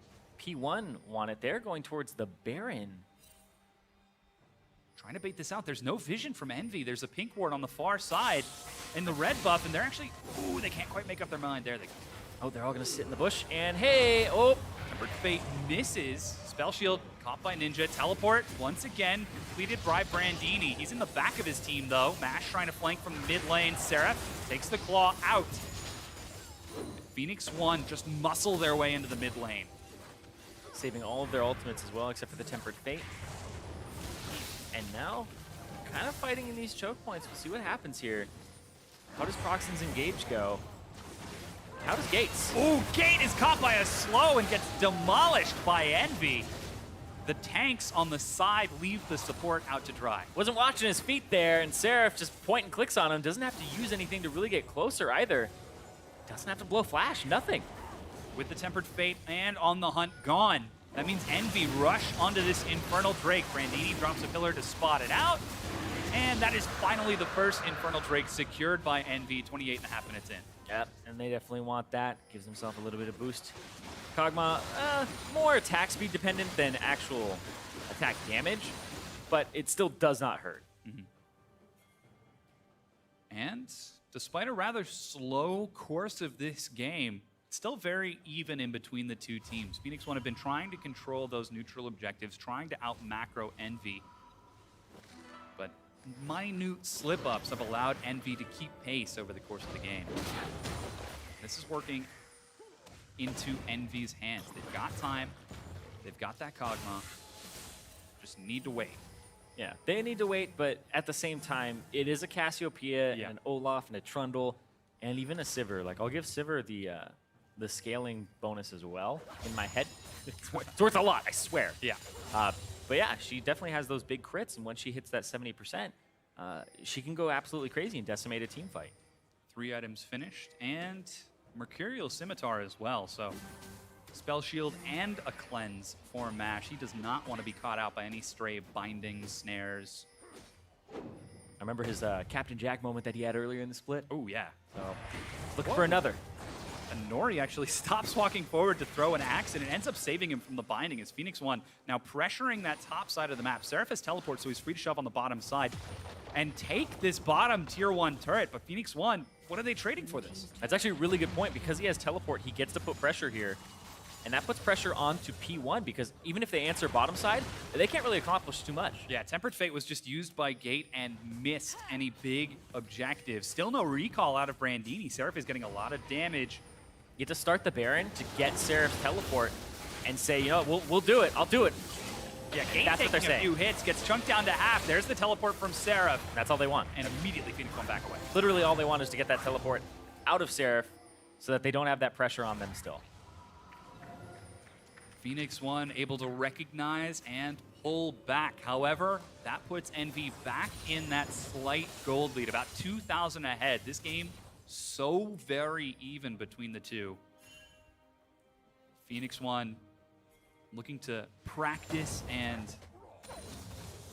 Speaker 1: P1 want it. They're going towards the Baron.
Speaker 2: Trying to bait this out. There's no vision from Envy. There's a pink ward on the far side in the red buff, and they're actually, ooh, they can't quite make up their mind. There they go.
Speaker 1: Oh, they're all going to sit in the bush, and hey, oh.
Speaker 2: Tempered Fate misses. Spell Shield caught by Ninja. Teleport once again completed by Brandini. He's in the back of his team, though. Mash trying to flank from the mid lane. Seraph takes the claw out. Phoenix One just muscle their way into the mid lane.
Speaker 1: Saving all of their ultimates as well, except for the Tempered Fate. And now, kind of fighting in these choke points. We'll see what happens here. How does Proxen's engage go? How does Gates?
Speaker 2: Ooh, Gate is caught by a slow and gets demolished by Envy. The tanks on the side leave the support out to dry.
Speaker 1: Wasn't watching his feet there, and Seraph just point and clicks on him. Doesn't have to use anything to really get closer either. Doesn't have to blow flash, nothing.
Speaker 2: With the Tempered Fate and On the Hunt gone, that means Envy rush onto this Infernal Drake. Brandini drops a pillar to spot it out. And that is finally the first Infernal Drake secured by Envy 28.5 minutes in.
Speaker 1: Yep, and they definitely want that. Gives himself a little bit of boost. Kog'Maw, more attack speed dependent than actual attack damage, but it still does not hurt.
Speaker 2: And despite a rather slow course of this game, it's still very even in between the two teams. Phoenix One have been trying to control those neutral objectives, trying to out-macro Envy. But minute slip-ups have allowed Envy to keep pace over the course of the game. This is working into Envy's hands. They've got time. They've got that Kog'Maw. Just need to wait.
Speaker 1: Yeah, they need to wait, but at the same time, it is a Cassiopeia, and an Olaf, and a Trundle, and even a Sivir. Like, I'll give Sivir the scaling bonus as well in my head. It's worth a lot, I swear.
Speaker 2: Yeah.
Speaker 1: But yeah, she definitely has those big crits, and once she hits that 70%, she can go absolutely crazy and decimate a team fight.
Speaker 2: 3 items finished, and Mercurial Scimitar as well, so Spell Shield and a Cleanse for Mash. He does not want to be caught out by any stray bindings, snares.
Speaker 1: I remember his Captain Jack moment that he had earlier in the split.
Speaker 2: Oh, yeah.
Speaker 1: So, looking for another.
Speaker 2: And Nori actually stops walking forward to throw an axe, and it ends up saving him from the binding as Phoenix One now pressuring that top side of the map. Seraph has teleport, so he's free to shove on the bottom side and take this bottom tier 1 turret. But Phoenix One, what are they trading for this?
Speaker 1: That's actually a really good point. Because he has teleport, he gets to put pressure here. And that puts pressure onto P1, because even if they answer bottom side, they can't really accomplish too much.
Speaker 2: Yeah, Tempered Fate was just used by Gate and missed any big objectives. Still no recall out of Brandini. Seraph is getting a lot of damage.
Speaker 1: You get to start the Baron to get Seraph's teleport and say, you know, we'll do it. I'll do it.
Speaker 2: Yeah, Gate
Speaker 1: That's what they're
Speaker 2: taking a few
Speaker 1: saying.
Speaker 2: hits, gets chunked down to half. There's the teleport from Seraph.
Speaker 1: That's all they want.
Speaker 2: And immediately Phoenix One back away.
Speaker 1: Literally all they want is to get that teleport out of Seraph so that they don't have that pressure on them still.
Speaker 2: Phoenix One able to recognize and pull back. However, that puts Envy back in that slight gold lead, about 2,000 ahead. This game so very even between the two. Phoenix One looking to practice and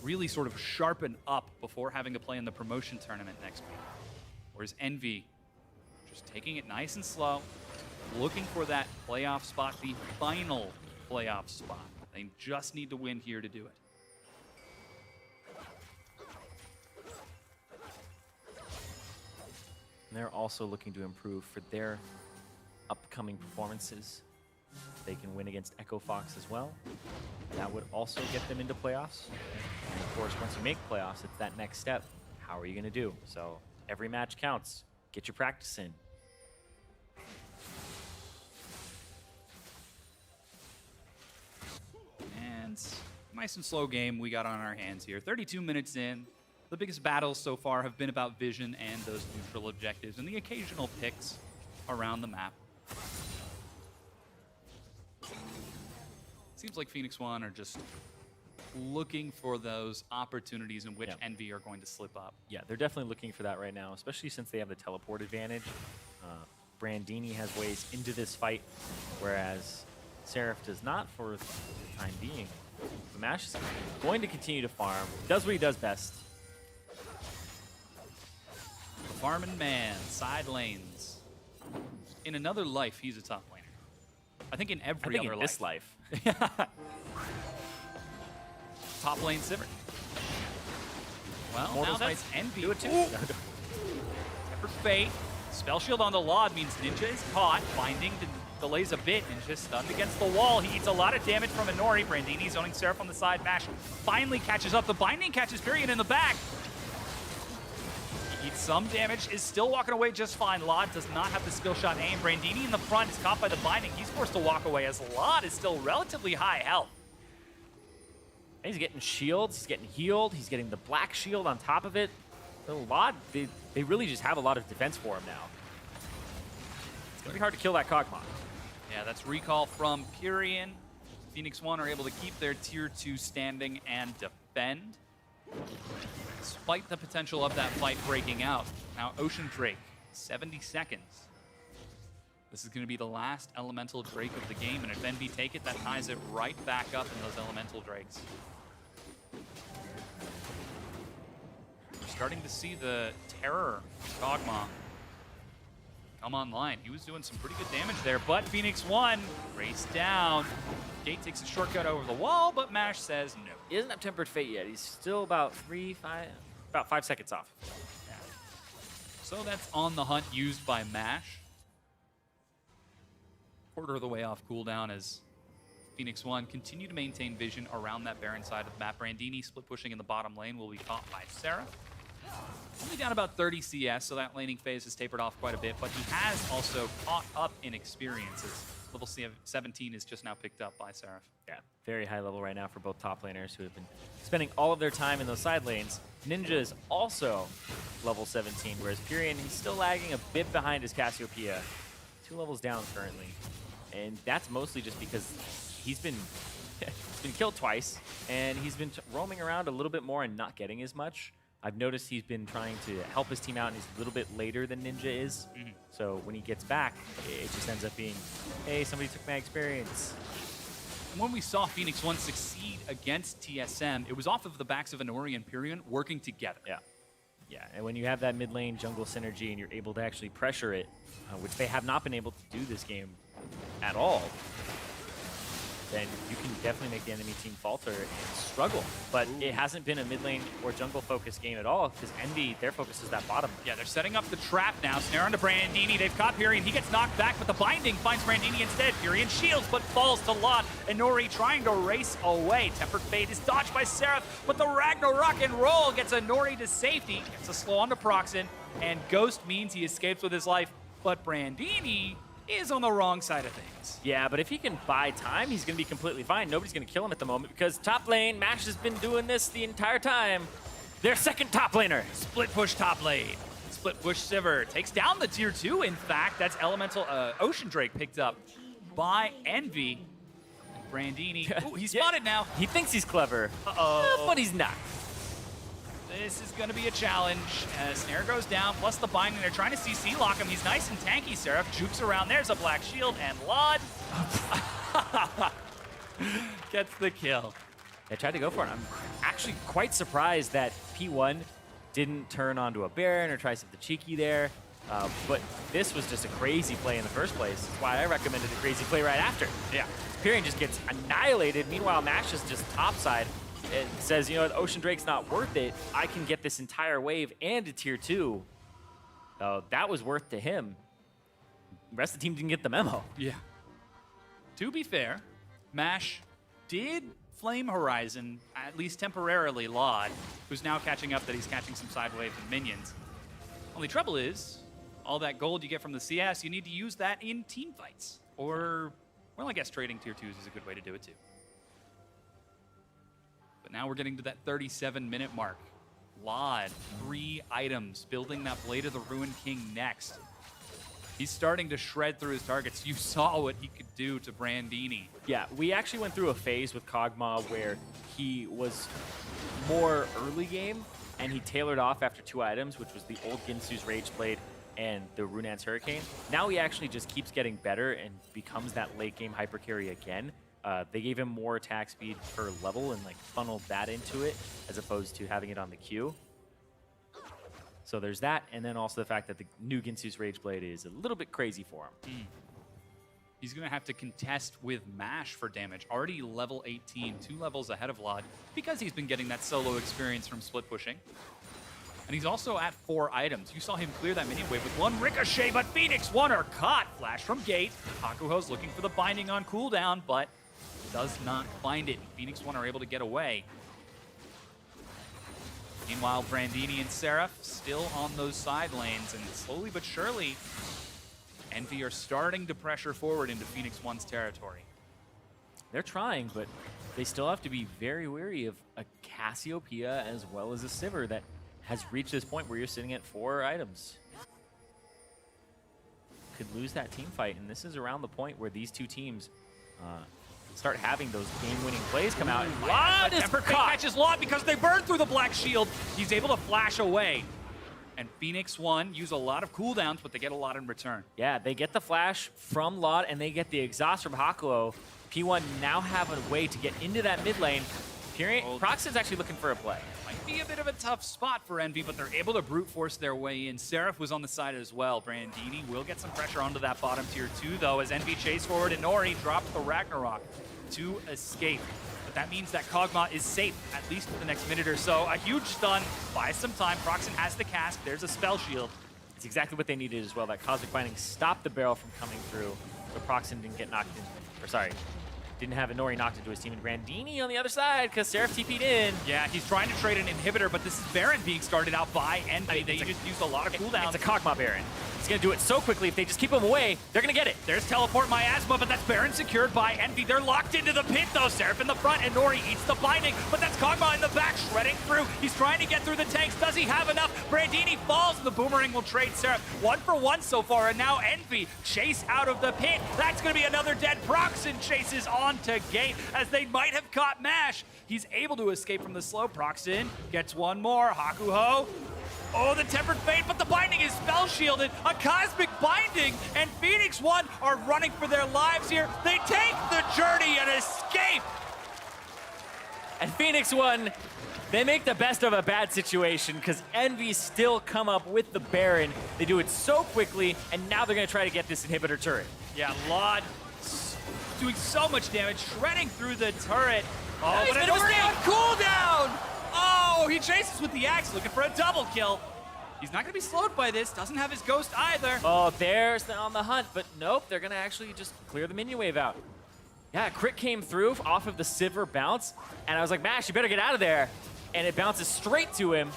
Speaker 2: really sort of sharpen up before having to play in the promotion tournament next week. Whereas Envy just taking it nice and slow, looking for that playoff spot, the final playoff spot. They just need to win here to do it.
Speaker 1: And they're also looking to improve for their upcoming performances. They can win against Echo Fox as well. That would also get them into playoffs. And of course, once you make playoffs, it's that next step. How are you going to do? So every match counts. Get your practice in.
Speaker 2: And nice and slow game we got on our hands here. 32 minutes in. The biggest battles so far have been about vision and those neutral objectives and the occasional picks around the map. Seems like Phoenix One are just looking for those opportunities in which Envy are going to slip up.
Speaker 1: Yeah, they're definitely looking for that right now, especially since they have the teleport advantage. Brandini has ways into this fight, whereas Seraph does not for the time being. The Mash is going to continue to farm, does what he does best.
Speaker 2: The farming man, side lanes. In another life, he's a top laner. I think in every other
Speaker 1: in this life.
Speaker 2: Top lane Sivir. Well,
Speaker 1: Mortals
Speaker 2: now that's
Speaker 1: might
Speaker 2: Envy.
Speaker 1: do it too.
Speaker 2: Tempered Fate. Spell Shield on the Laud means Ninja is caught. Binding delays a bit. Ninja stunned against the wall. He eats a lot of damage from Inori. Brandini zoning Seraph on the side. Mash finally catches up. The Binding catches Period in the back. He eats some damage. Is still walking away just fine. Laud does not have the skill shot aim. Brandini in the front is caught by the Binding. He's forced to walk away as Laud is still relatively high health.
Speaker 1: He's getting shields, he's getting healed, he's getting the black shield on top of it. A lot, they really just have a lot of defense for him now. It's gonna be hard to kill that Kog'Maw.
Speaker 2: Yeah, that's recall from Pyrian. Phoenix One are able to keep their tier 2 standing and defend, despite the potential of that fight breaking out. Now Ocean Drake, 70 seconds. This is going to be the last elemental Drake of the game, and if NV take it, that ties it right back up in those elemental Drakes. We're starting to see the Terror Dogma come online. He was doing some pretty good damage there, but Phoenix 1 raced down. Gate takes a shortcut over the wall, but Mash says no.
Speaker 1: He doesn't have Tempered Fate yet. He's still about 5 seconds off.
Speaker 2: Yeah. So that's on the hunt used by Mash. Quarter of the way off cooldown as Phoenix 1 continue to maintain vision around that Baron side of the map. Brandini split pushing in the bottom lane will be caught by Sarah. Only down about 30 CS, so that laning phase has tapered off quite a bit, but he has also caught up in experiences. Level 17 is just now picked up by Seraph.
Speaker 1: Yeah, very high level right now for both top laners who have been spending all of their time in those side lanes. Ninja is also level 17, whereas Pyrian, he's still lagging a bit behind his Cassiopeia. 2 levels down currently. And that's mostly just because he's been killed twice, and he's been roaming around a little bit more and not getting as much. I've noticed he's been trying to help his team out, and he's a little bit later than Ninja is. So when he gets back, it just ends up being, hey, somebody took my experience.
Speaker 2: And when we saw Phoenix 1 succeed against TSM, it was off of the backs of Inori and Pyrian working together.
Speaker 1: Yeah, and when you have that mid lane jungle synergy and you're able to actually pressure it, which they have not been able to do this game at all, then you can definitely make the enemy team falter and struggle. But it hasn't been a mid lane or jungle focused game at all, because Envy, their focus is that bottom.
Speaker 2: Yeah, they're setting up the trap now. Snare onto Brandini. They've caught Pyrian. He gets knocked back, but the binding finds Brandini instead. Pyrian shields, but falls to Lot. Inori trying to race away. Tempered Fate is dodged by Seraph, but the Ragnarok and roll gets Inori to safety. Gets a slow onto Proxen, and Ghost means he escapes with his life. But Brandini is on the wrong side of things.
Speaker 1: Yeah, but if he can buy time, he's going to be completely fine. Nobody's going to kill him at the moment, because top lane, Mash has been doing this the entire time. Their second top laner.
Speaker 2: Split push top lane. Split push Sivir takes down the tier 2. In fact, that's Elemental Ocean Drake picked up by Envy. And Brandini, ooh, he's spotted now.
Speaker 1: He thinks he's clever, but he's not.
Speaker 2: This is going to be a challenge. Snare goes down, plus the binding. They're trying to CC lock him. He's nice and tanky. Seraph jukes around. There's a black shield, and Lod gets the kill.
Speaker 1: They tried to go for it. I'm actually quite surprised that P1 didn't turn onto a Baron or try something cheeky there. But this was just a crazy play in the first place. That's why I recommended a crazy play right after.
Speaker 2: Yeah.
Speaker 1: Pyrian just gets annihilated. Meanwhile, Mash is just topside. It says, you know what, Ocean Drake's not worth it. I can get this entire wave and a tier 2. That was worth to him. The rest of the team didn't get the memo.
Speaker 2: Yeah. To be fair, Mash did flame Horizon, at least temporarily, Lod, who's now catching up that he's catching some side waves and minions. Only trouble is, all that gold you get from the CS, you need to use that in team fights. Or, well, I guess trading tier 2s is a good way to do it too. But now we're getting to that 37-minute mark. Lod, 3 items, building that Blade of the Ruined King next. He's starting to shred through his targets. You saw what he could do to Brandini.
Speaker 1: Yeah, we actually went through a phase with Kog'Maw where he was more early game, and he tailored off after 2 items, which was the old Ginsu's Rage Blade and the Runaan's Hurricane. Now he actually just keeps getting better and becomes that late game hyper carry again. They gave him more attack speed per level and like funneled that into it as opposed to having it on the queue. So there's that, and then also the fact that the new Ginsu's Rage Blade is a little bit crazy for him.
Speaker 2: He's going to have to contest with Mash for damage. Already level 18, 2 levels ahead of Lod, because he's been getting that solo experience from split pushing. And he's also at 4 items. You saw him clear that minion wave with 1 ricochet, but Phoenix 1 are caught. Flash from Gate. Hakuho's looking for the binding on cooldown, but does not find it. Phoenix 1 are able to get away. Meanwhile, Brandini and Seraph still on those side lanes, and slowly but surely, Envy are starting to pressure forward into Phoenix 1's territory.
Speaker 1: They're trying, but they still have to be very wary of a Cassiopeia as well as a Sivir that has reached this point where you're sitting at 4 items. Could lose that team fight, and this is around the point where these two teams start having those game-winning plays come out. And Lod is caught.
Speaker 2: Catches Lod because they burned through the black shield. He's able to flash away. And Phoenix One use a lot of cooldowns, but they get a lot in return.
Speaker 1: Yeah, they get the flash from Lot, and they get the exhaust from Hakuo. P1 now have a way to get into that mid lane. Proxon's actually looking for a play.
Speaker 2: Might be a bit of a tough spot for Envy, but they're able to brute force their way in. Seraph was on the side as well. Brandini will get some pressure onto that bottom tier 2, though, as Envy chase forward, and Nori drops the Ragnarok to escape. But that means that Kog'Maw is safe, at least for the next minute or so. A huge stun, buys some time. Proxon has the cask. There's a spell shield.
Speaker 1: It's exactly what they needed as well. That Cosmic Binding stopped the barrel from coming through, so Proxon didn't get knocked in. Or sorry, didn't have Nori knocked into his team. And Brandini on the other side, because Seraph TP'd in.
Speaker 2: Yeah, he's trying to trade an inhibitor, but this is Baron being started out by Envy. They just used a lot of cooldowns.
Speaker 1: It's a Kog'Maw Baron. He's going to do it so quickly. If they just keep him away, they're going to get it.
Speaker 2: There's Teleport Miasma, but that's Baron secured by Envy. They're locked into the pit, though. Seraph in the front, and Nori eats the binding, but that's Kog'Maw in the back, shredding through. He's trying to get through the tanks. Does he have enough? Brandini falls, and the Boomerang will trade Seraph. 1 for 1 so far, and now Envy chase out of the pit. That's going to be another dead. Proxon chases on to gate, as they might have caught Mash. He's able to escape from the slow. Proxon gets one more. Hakuho. Oh, the Tempered Fate, but the binding is spell shielded. A Cosmic Binding, and Phoenix One are running for their lives here. They take the journey and escape.
Speaker 1: And Phoenix One, they make the best of a bad situation because Envy still come up with the Baron. They do it so quickly, and now they're going to try to get this inhibitor turret.
Speaker 2: Yeah, Laud doing so much damage, shredding through the turret. Oh,
Speaker 1: Nice,
Speaker 2: but
Speaker 1: but it was
Speaker 2: Nori on
Speaker 1: down.
Speaker 2: cooldown! Oh, he chases with the axe, looking for a double kill. He's not going to be slowed by this, doesn't have his ghost either.
Speaker 1: Oh, there's the on the hunt, but nope, they're going to actually just clear the minion wave out. Yeah, crit came through off of the Sivir bounce, and I was like, Mash, you better get out of there. And it bounces straight to him.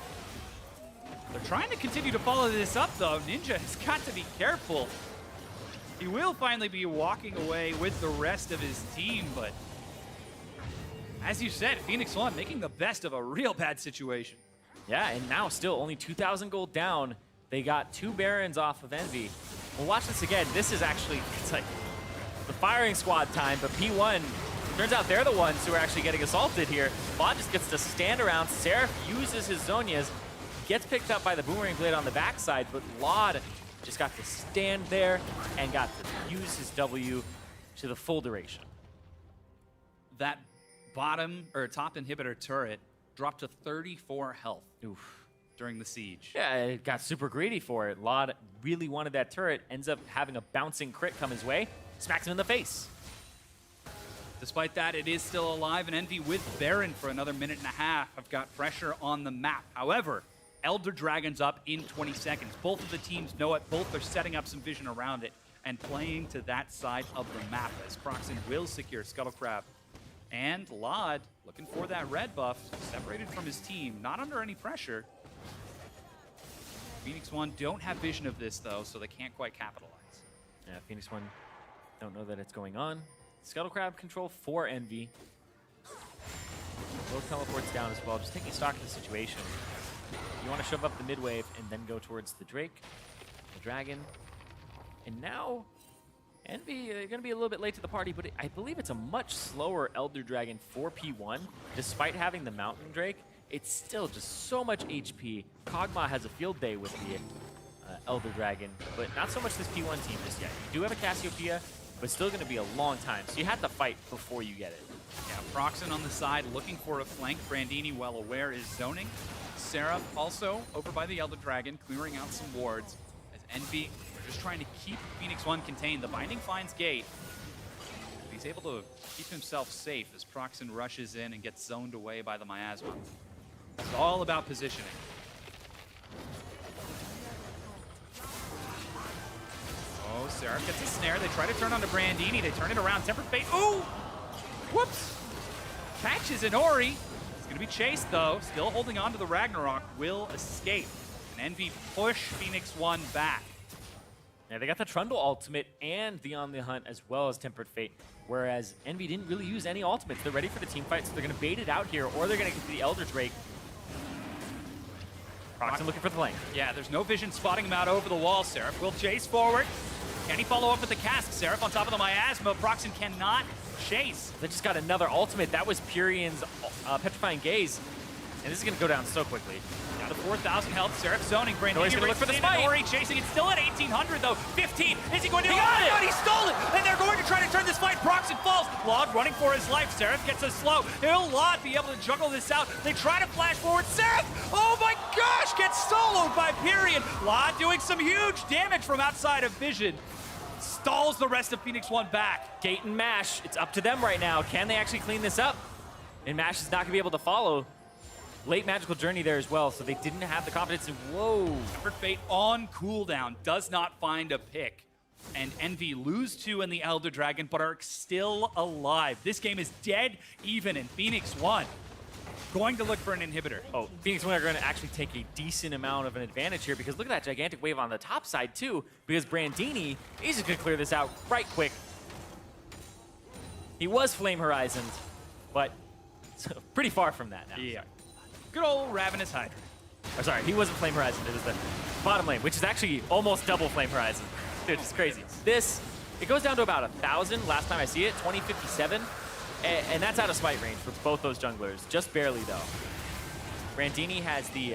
Speaker 2: They're trying to continue to follow this up, though. Ninja has got to be careful. He will finally be walking away with the rest of his team, but as you said, Phoenix One making the best of a real bad situation.
Speaker 1: Yeah, and now still only 2,000 gold down. They got 2 Barons off of Envy. Well, watch this again. This is actually, it's like the firing squad time, but P1, turns out they're the ones who are actually getting assaulted here. Bot just gets to stand around. Seraph uses his Zonias, gets picked up by the Boomerang Blade on the backside, but Laud just got to stand there and got to use his W to the full duration.
Speaker 2: That bottom or top inhibitor turret dropped to 34 health during the siege.
Speaker 1: Yeah, it got super greedy for it. Laud really wanted that turret, ends up having a bouncing crit come his way, smacks him in the face.
Speaker 2: Despite that, it is still alive, and Envy with Baron for another minute and a half have got pressure on the map. However, Elder Dragon's up in 20 seconds. Both of the teams know it. Both are setting up some vision around it and playing to that side of the map, as Proxon will secure Scuttle Crab. And Laud, looking for that red buff, separated from his team, not under any pressure. Phoenix One don't have vision of this, though, so they can't quite capitalize.
Speaker 1: Yeah, Phoenix One don't know that it's going on. Scuttle Crab control for Envy. Both teleports down as well, just taking stock of the situation. You want to shove up the mid wave and then go towards the Drake, the Dragon. And now, Envy are going to be a little bit late to the party, but I believe it's a much slower Elder Dragon for P1. Despite having the Mountain Drake, it's still just so much HP. Kog'Maw has a field day with the Elder Dragon, but not so much this P1 team just yet. You do have a Cassiopeia, but still going to be a long time, so you have to fight before you get it.
Speaker 2: Yeah, Proxon on the side looking for a flank. Brandini, well aware, is zoning. Seraph also over by the Elder Dragon, clearing out some wards. As Envy just trying to keep Phoenix One contained. The binding finds gate. He's able to keep himself safe as Proxon rushes in and gets zoned away by the Miasma. It's all about positioning. Oh, Seraph gets a snare. They try to turn onto Brandini. They turn it around. Tempered Fate. Ooh! Whoops! Catches an Ori. He's going to be chased, though. Still holding on to the Ragnarok. Will escape. And Envy push Phoenix One back.
Speaker 1: Yeah, they got the Trundle ultimate and the On the Hunt as well as Tempered Fate, whereas Envy didn't really use any ultimates. They're ready for the team fight, so they're going to bait it out here, or they're going to get the Elder Drake. Proxon looking for the flank.
Speaker 2: Yeah, there's no vision spotting him out over the wall. Seraph will chase forward. Can he follow up with the cask? Seraph on top of the Miasma. Proxon cannot chase.
Speaker 1: They just got another ultimate. That was Pyrion's Petrifying Gaze. And this is going to go down so quickly.
Speaker 2: Down to 4,000 health. Seraph zoning. Brandini
Speaker 1: Nori's gonna look for the spike.
Speaker 2: Nori chasing it. Still at 1,800 though. 15. Is he going to?
Speaker 1: He
Speaker 2: Oh
Speaker 1: got
Speaker 2: my
Speaker 1: it!
Speaker 2: God! He stole it. And they're going to try to turn this fight. Proxen falls. Lod running for his life. Seraph gets a slow. He'll Lod be able to juggle this out. They try to flash forward. Seraph! Oh my gosh! Gets soloed by Period. Lod doing some huge damage from outside of vision. Stalls the rest of Phoenix One back.
Speaker 1: Gate and Mash, it's up to them right now. Can they actually clean this up? And Mash is not going to be able to follow. Late Magical Journey there as well, so they didn't have the confidence. Whoa.
Speaker 2: Tempered Fate on cooldown does not find a pick. And Envy lose 2 in the Elder Dragon, but are still alive. This game is dead even, and Phoenix One going to look for an inhibitor.
Speaker 1: Oh, Phoenix One are going to actually take a decent amount of an advantage here because look at that gigantic wave on the top side too, because Brandini, he's just going to clear this out right quick. He was Flame Horizoned, but pretty far from that now.
Speaker 2: Yeah. Good old Ravenous Hydra.
Speaker 1: Or sorry, he wasn't Flame Horizon. It was the bottom lane, which is actually almost double Flame Horizon. Dude, it's crazy. This, it goes down to about 1,000 last time I see it, 2057. And that's out of smite range for both those junglers. Just barely, though. Brandini has the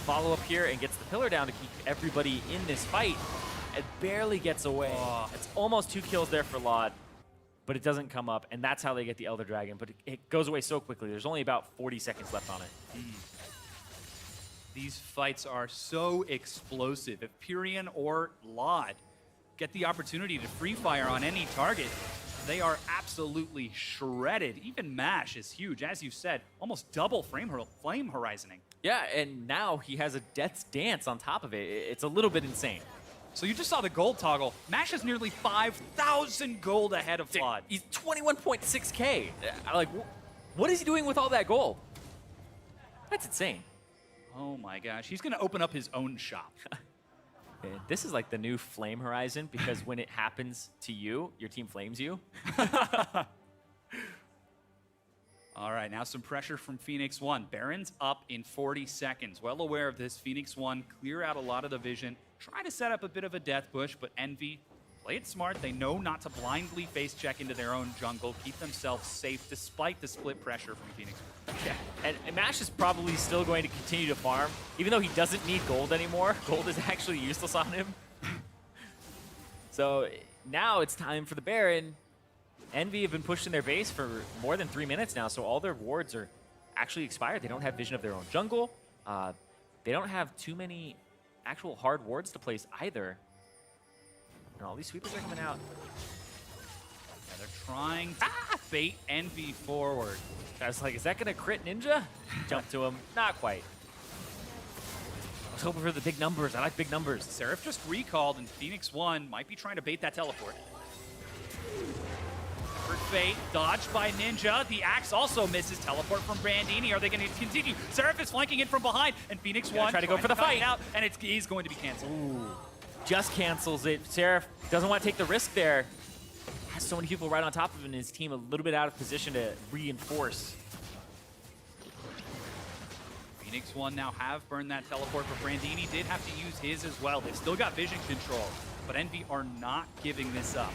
Speaker 1: follow-up here and gets the pillar down to keep everybody in this fight. It barely gets away.
Speaker 2: Oh.
Speaker 1: It's almost 2 kills there for Lod. But it doesn't come up, and that's how they get the Elder Dragon. But it goes away so quickly. There's only about 40 seconds left on it.
Speaker 2: These fights are so explosive. If Pyrian or Lod get the opportunity to free fire on any target, they are absolutely shredded. Even Mash is huge, as you said, almost double flame horizoning.
Speaker 1: Yeah, and now he has a Death's Dance on top of it. It's a little bit insane.
Speaker 2: So you just saw the gold toggle. Mash is nearly 5,000 gold ahead of Lod.
Speaker 1: He's 21.6K. Like, what is he doing with all that gold? That's insane.
Speaker 2: Oh my gosh, he's gonna open up his own shop.
Speaker 1: Man, this is like the new Flame Horizon because when it happens to you, your team flames you.
Speaker 2: All right, now some pressure from Phoenix One. Baron's up in 40 seconds. Well aware of this, Phoenix One clear out a lot of the vision. Try to set up a bit of a death push, but Envy play it smart. They know not to blindly face check into their own jungle, keep themselves safe despite the split pressure from Phoenix One.
Speaker 1: Yeah, and Mash is probably still going to continue to farm, even though he doesn't need gold anymore. Gold is actually useless on him. So now it's time for the Baron. Envy have been pushed in their base for more than 3 minutes now, so all their wards are actually expired. They don't have vision of their own jungle. They don't have too many actual hard wards to place either. And all these sweepers are coming out.
Speaker 2: Yeah, they're trying to bait Envy forward.
Speaker 1: I was like, is that going to crit Ninja? Jump to him. Not quite. I was hoping for the big numbers. I like big numbers.
Speaker 2: Seraph just recalled, and Phoenix One might be trying to bait that teleport. Fate dodged by Ninja. The axe also misses. Teleport from Brandini. Are they going to continue? Seraph is flanking in from behind, and Phoenix One
Speaker 1: try to go for the fight
Speaker 2: out, and it is going to be canceled.
Speaker 1: Ooh, just cancels it. Seraph doesn't want to take the risk there. Has so many people right on top of him, and his team a little bit out of position to reinforce.
Speaker 2: Phoenix One now have burned that teleport, but Brandini did have to use his as well. They've still got vision control, but Envy are not giving this up.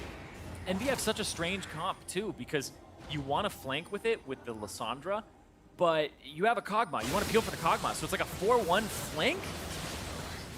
Speaker 1: Envy have such a strange comp, too, because you want to flank with it with the Lissandra, but you have a Kog'Maw. You want to peel for the Kog'Maw, so it's like a 4-1 flank,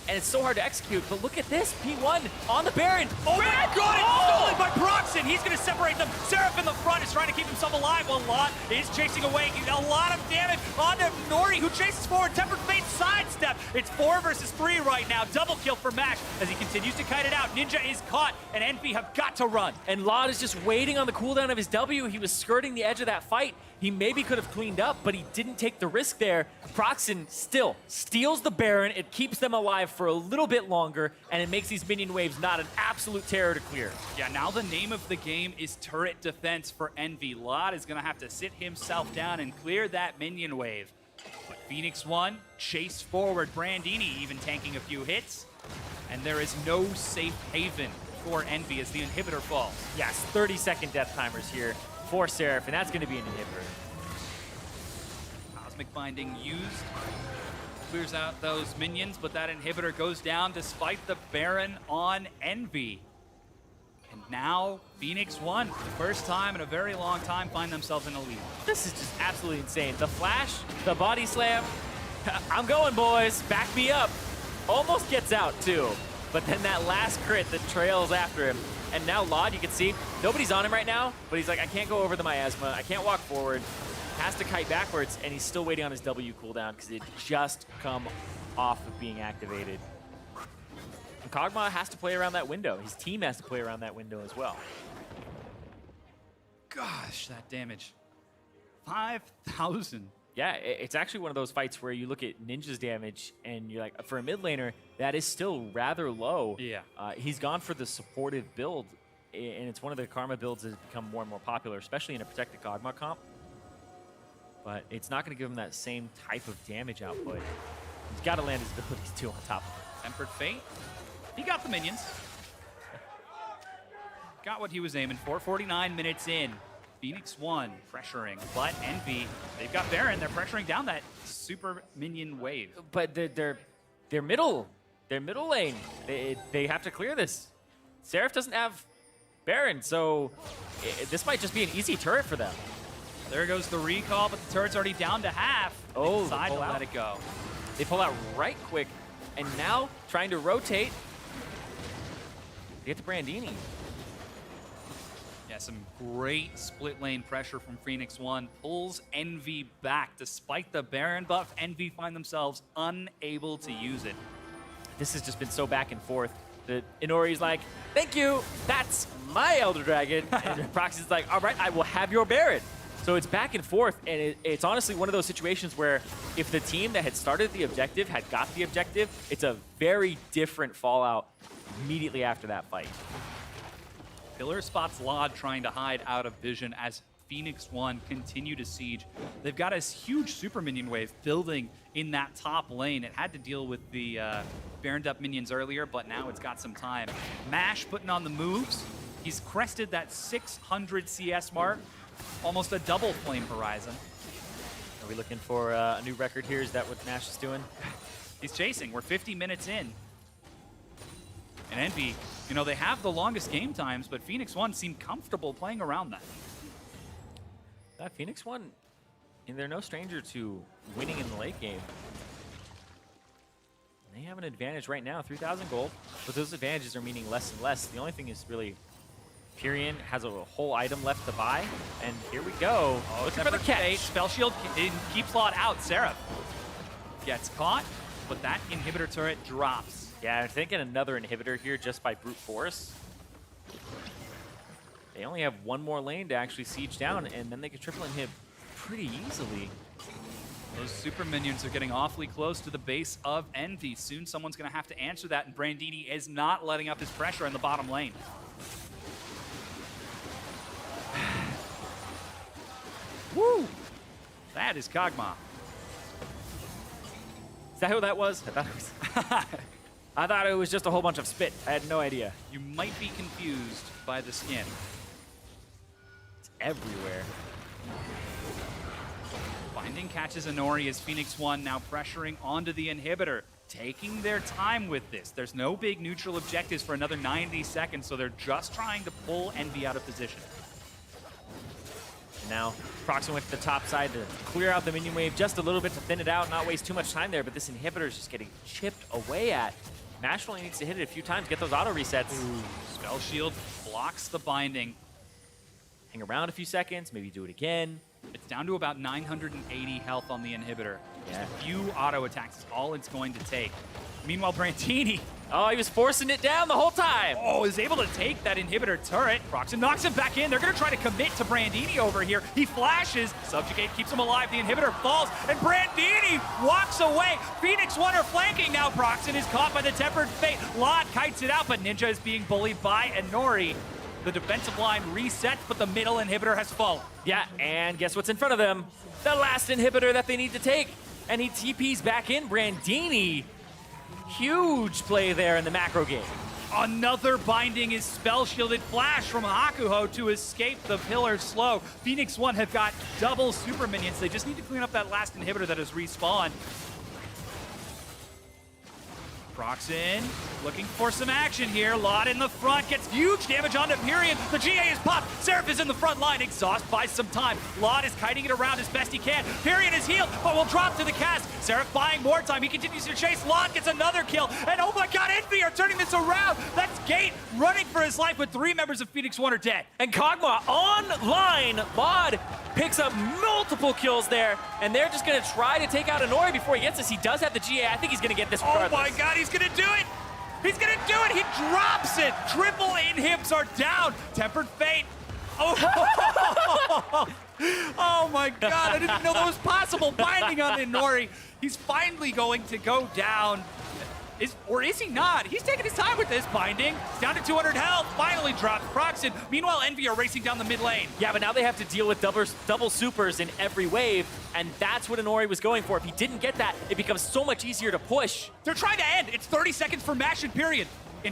Speaker 1: and it's so hard to execute. But look at this, P1 on the Baron.
Speaker 2: Oh my God, it's stolen by Proxen. He's going to separate them. Seraph in the front is trying to keep himself alive while Lot is chasing away. A lot of damage onto Nori, who chases forward. Tempered Fate sidestep. It's 4 versus 3 right now. Double kill for Mash as he continues to kite it out. Ninja is caught, and Envy have got to run.
Speaker 1: And Lot is just waiting on the cooldown of his W. He was skirting the edge of that fight. He maybe could have cleaned up, but he didn't take the risk there. Proxen still steals the Baron. It keeps them alive for a little bit longer, and it makes these minion waves not an absolute terror to clear.
Speaker 2: Yeah, now the name of the game is turret defense for Envy. Lot is going to have to sit himself down and clear that minion wave. But Phoenix One chase forward. Brandini even tanking a few hits. And there is no safe haven for Envy as the inhibitor falls.
Speaker 1: Yes, 30-second death timers here for Seraph, and that's going to be an inhibitor.
Speaker 2: Cosmic Binding used. Clears out those minions, but that inhibitor goes down despite the Baron on Envy. And now, Phoenix One, for the first time in a very long time, find themselves in a lead.
Speaker 1: This is just absolutely insane. The flash, the body slam. I'm going, boys. Back me up. Almost gets out, too. But then that last crit that trails after him. And now Laud, you can see, nobody's on him right now, but he's like, I can't go over the miasma. I can't walk forward. Has to kite backwards, and he's still waiting on his W cooldown because it just come off of being activated. And Kog'Maw has to play around that window. His team has to play around that window as well.
Speaker 2: Gosh, that damage. 5,000.
Speaker 1: Yeah, it's actually one of those fights where you look at Ninja's damage and you're like, for a mid laner, that is still rather low.
Speaker 2: Yeah.
Speaker 1: He's gone for the supportive build, and it's one of the Karma builds that has become more and more popular, especially in a protected Kog'Maw comp. But it's not going to give him that same type of damage output. He's got to land his abilities too on top of it.
Speaker 2: Tempered Fate. He got the minions. Got what he was aiming for. 49 minutes in. Phoenix One pressuring, but Envy, they've got Baron. They're pressuring down that super minion wave.
Speaker 1: But they're middle lane. They have to clear this. Seraph doesn't have Baron, so this might just be an easy turret for them.
Speaker 2: There goes the recall, but the turret's already down to half.
Speaker 1: Oh,
Speaker 2: they decide to
Speaker 1: out.
Speaker 2: let it go.
Speaker 1: They pull out right quick, and now trying to rotate. They get to Brandini.
Speaker 2: Yeah, some great split lane pressure from Phoenix One. Pulls Envy back. Despite the Baron buff, Envy find themselves unable to use it.
Speaker 1: This has just been so back and forth that Inori's like, thank you, that's my Elder Dragon. And Proxy's like, all right, I will have your Baron. So it's back and forth, and it's honestly one of those situations where if the team that had started the objective had got the objective, it's a very different fallout immediately after that fight.
Speaker 2: Pillar spots Laud trying to hide out of vision as Phoenix One continue to siege. They've got a huge super minion wave building in that top lane. It had to deal with the Baroned up minions earlier, but now it's got some time. Mash putting on the moves. He's crested that 600 CS mark. Almost a double flame horizon.
Speaker 1: Are we looking for a new record here? Is that what Nash is doing?
Speaker 2: He's chasing. We're 50 minutes in. And Envy, you know, they have the longest game times, but Phoenix One seemed comfortable playing around that.
Speaker 1: Phoenix One, and they're no stranger to winning in the late game. They have an advantage right now, 3,000 gold, but those advantages are meaning less and less. The only thing is really Pyrian has a whole item left to buy, and here we go.
Speaker 2: Oh,
Speaker 1: looking for the catch.
Speaker 2: Spell Shield keeps Laud out. Seraph gets caught, but that inhibitor turret drops.
Speaker 1: Yeah, I'm thinking another inhibitor here just by brute force. They only have one more lane to actually siege down, and then they can triple inhib pretty easily.
Speaker 2: Those super minions are getting awfully close to the base of Envy. Soon someone's going to have to answer that, and Brandini is not letting up his pressure in the bottom lane. Woo! That is Kog'Maw.
Speaker 1: Is that who that was? I thought it was just a whole bunch of spit. I had no idea.
Speaker 2: You might be confused by the skin.
Speaker 1: It's everywhere.
Speaker 2: Binding catches Inori as Phoenix One now pressuring onto the inhibitor. Taking their time with this. There's no big neutral objectives for another 90 seconds, so they're just trying to pull Envy out of position.
Speaker 1: Now, Proxy went to the top side to clear out the minion wave just a little bit to thin it out, not waste too much time there, but this inhibitor is just getting chipped away at. Nash only needs to hit it a few times, get those auto resets.
Speaker 2: Ooh. Spell Shield blocks the binding.
Speaker 1: Hang around a few seconds, maybe do it again.
Speaker 2: It's down to about 980 health on the inhibitor.
Speaker 1: Yeah.
Speaker 2: Just a few auto attacks is all it's going to take. Meanwhile, Brandini,
Speaker 1: oh, he was forcing it down the whole time.
Speaker 2: is able to take that inhibitor turret. Proxen knocks him back in. They're going to try to commit to Brandini over here. He flashes. Subjugate keeps him alive. The inhibitor falls, and Brandini walks away. Phoenix One are flanking now. Proxen is caught by the Tempered Fate. Laud kites it out, but Ninja is being bullied by Inori. The defensive line resets, but the middle inhibitor has fallen.
Speaker 1: Yeah, and guess what's in front of them? The last inhibitor that they need to take. And he TPs back in. Brandini. Huge play there in the macro game.
Speaker 2: Another binding is spell shielded flash from Hakuho to escape the pillar slow. Phoenix One have got double super minions. They just need to clean up that last inhibitor that has respawned. Proxen looking for some action here. Lot in the front, gets huge damage onto Pyrion. The GA is popped. Seraph is in the front line. Exhaust buys some time. Lot is kiting it around as best he can. Pyrion is healed, but will drop to the cast. Seraph buying more time. He continues to chase. Lot gets another kill. And oh my god, Envy are turning this around. That's Gate running for his life with 3 members of Phoenix 1 are dead.
Speaker 1: And Kog'Maw online. Mod picks up multiple kills there, and they're just going to try to take out Inori before he gets this. He does have the GA. I think he's going to get this regardless.
Speaker 2: Oh my god, he's going to do it. He's going to do it. He drops it. Triple inhibs are down. Tempered Fate. Oh, oh my god, I didn't know that was possible. Binding on Inori. He's finally going to go down. Or is he not? He's taking his time with this binding. He's down to 200 health. Finally drops Proxen. Meanwhile, Envy are racing down the mid lane.
Speaker 1: Yeah, but now they have to deal with double supers in every wave, and that's what Inori was going for. If he didn't get that, it becomes so much easier to push.
Speaker 2: They're trying to end. It's 30 seconds for Mash and period.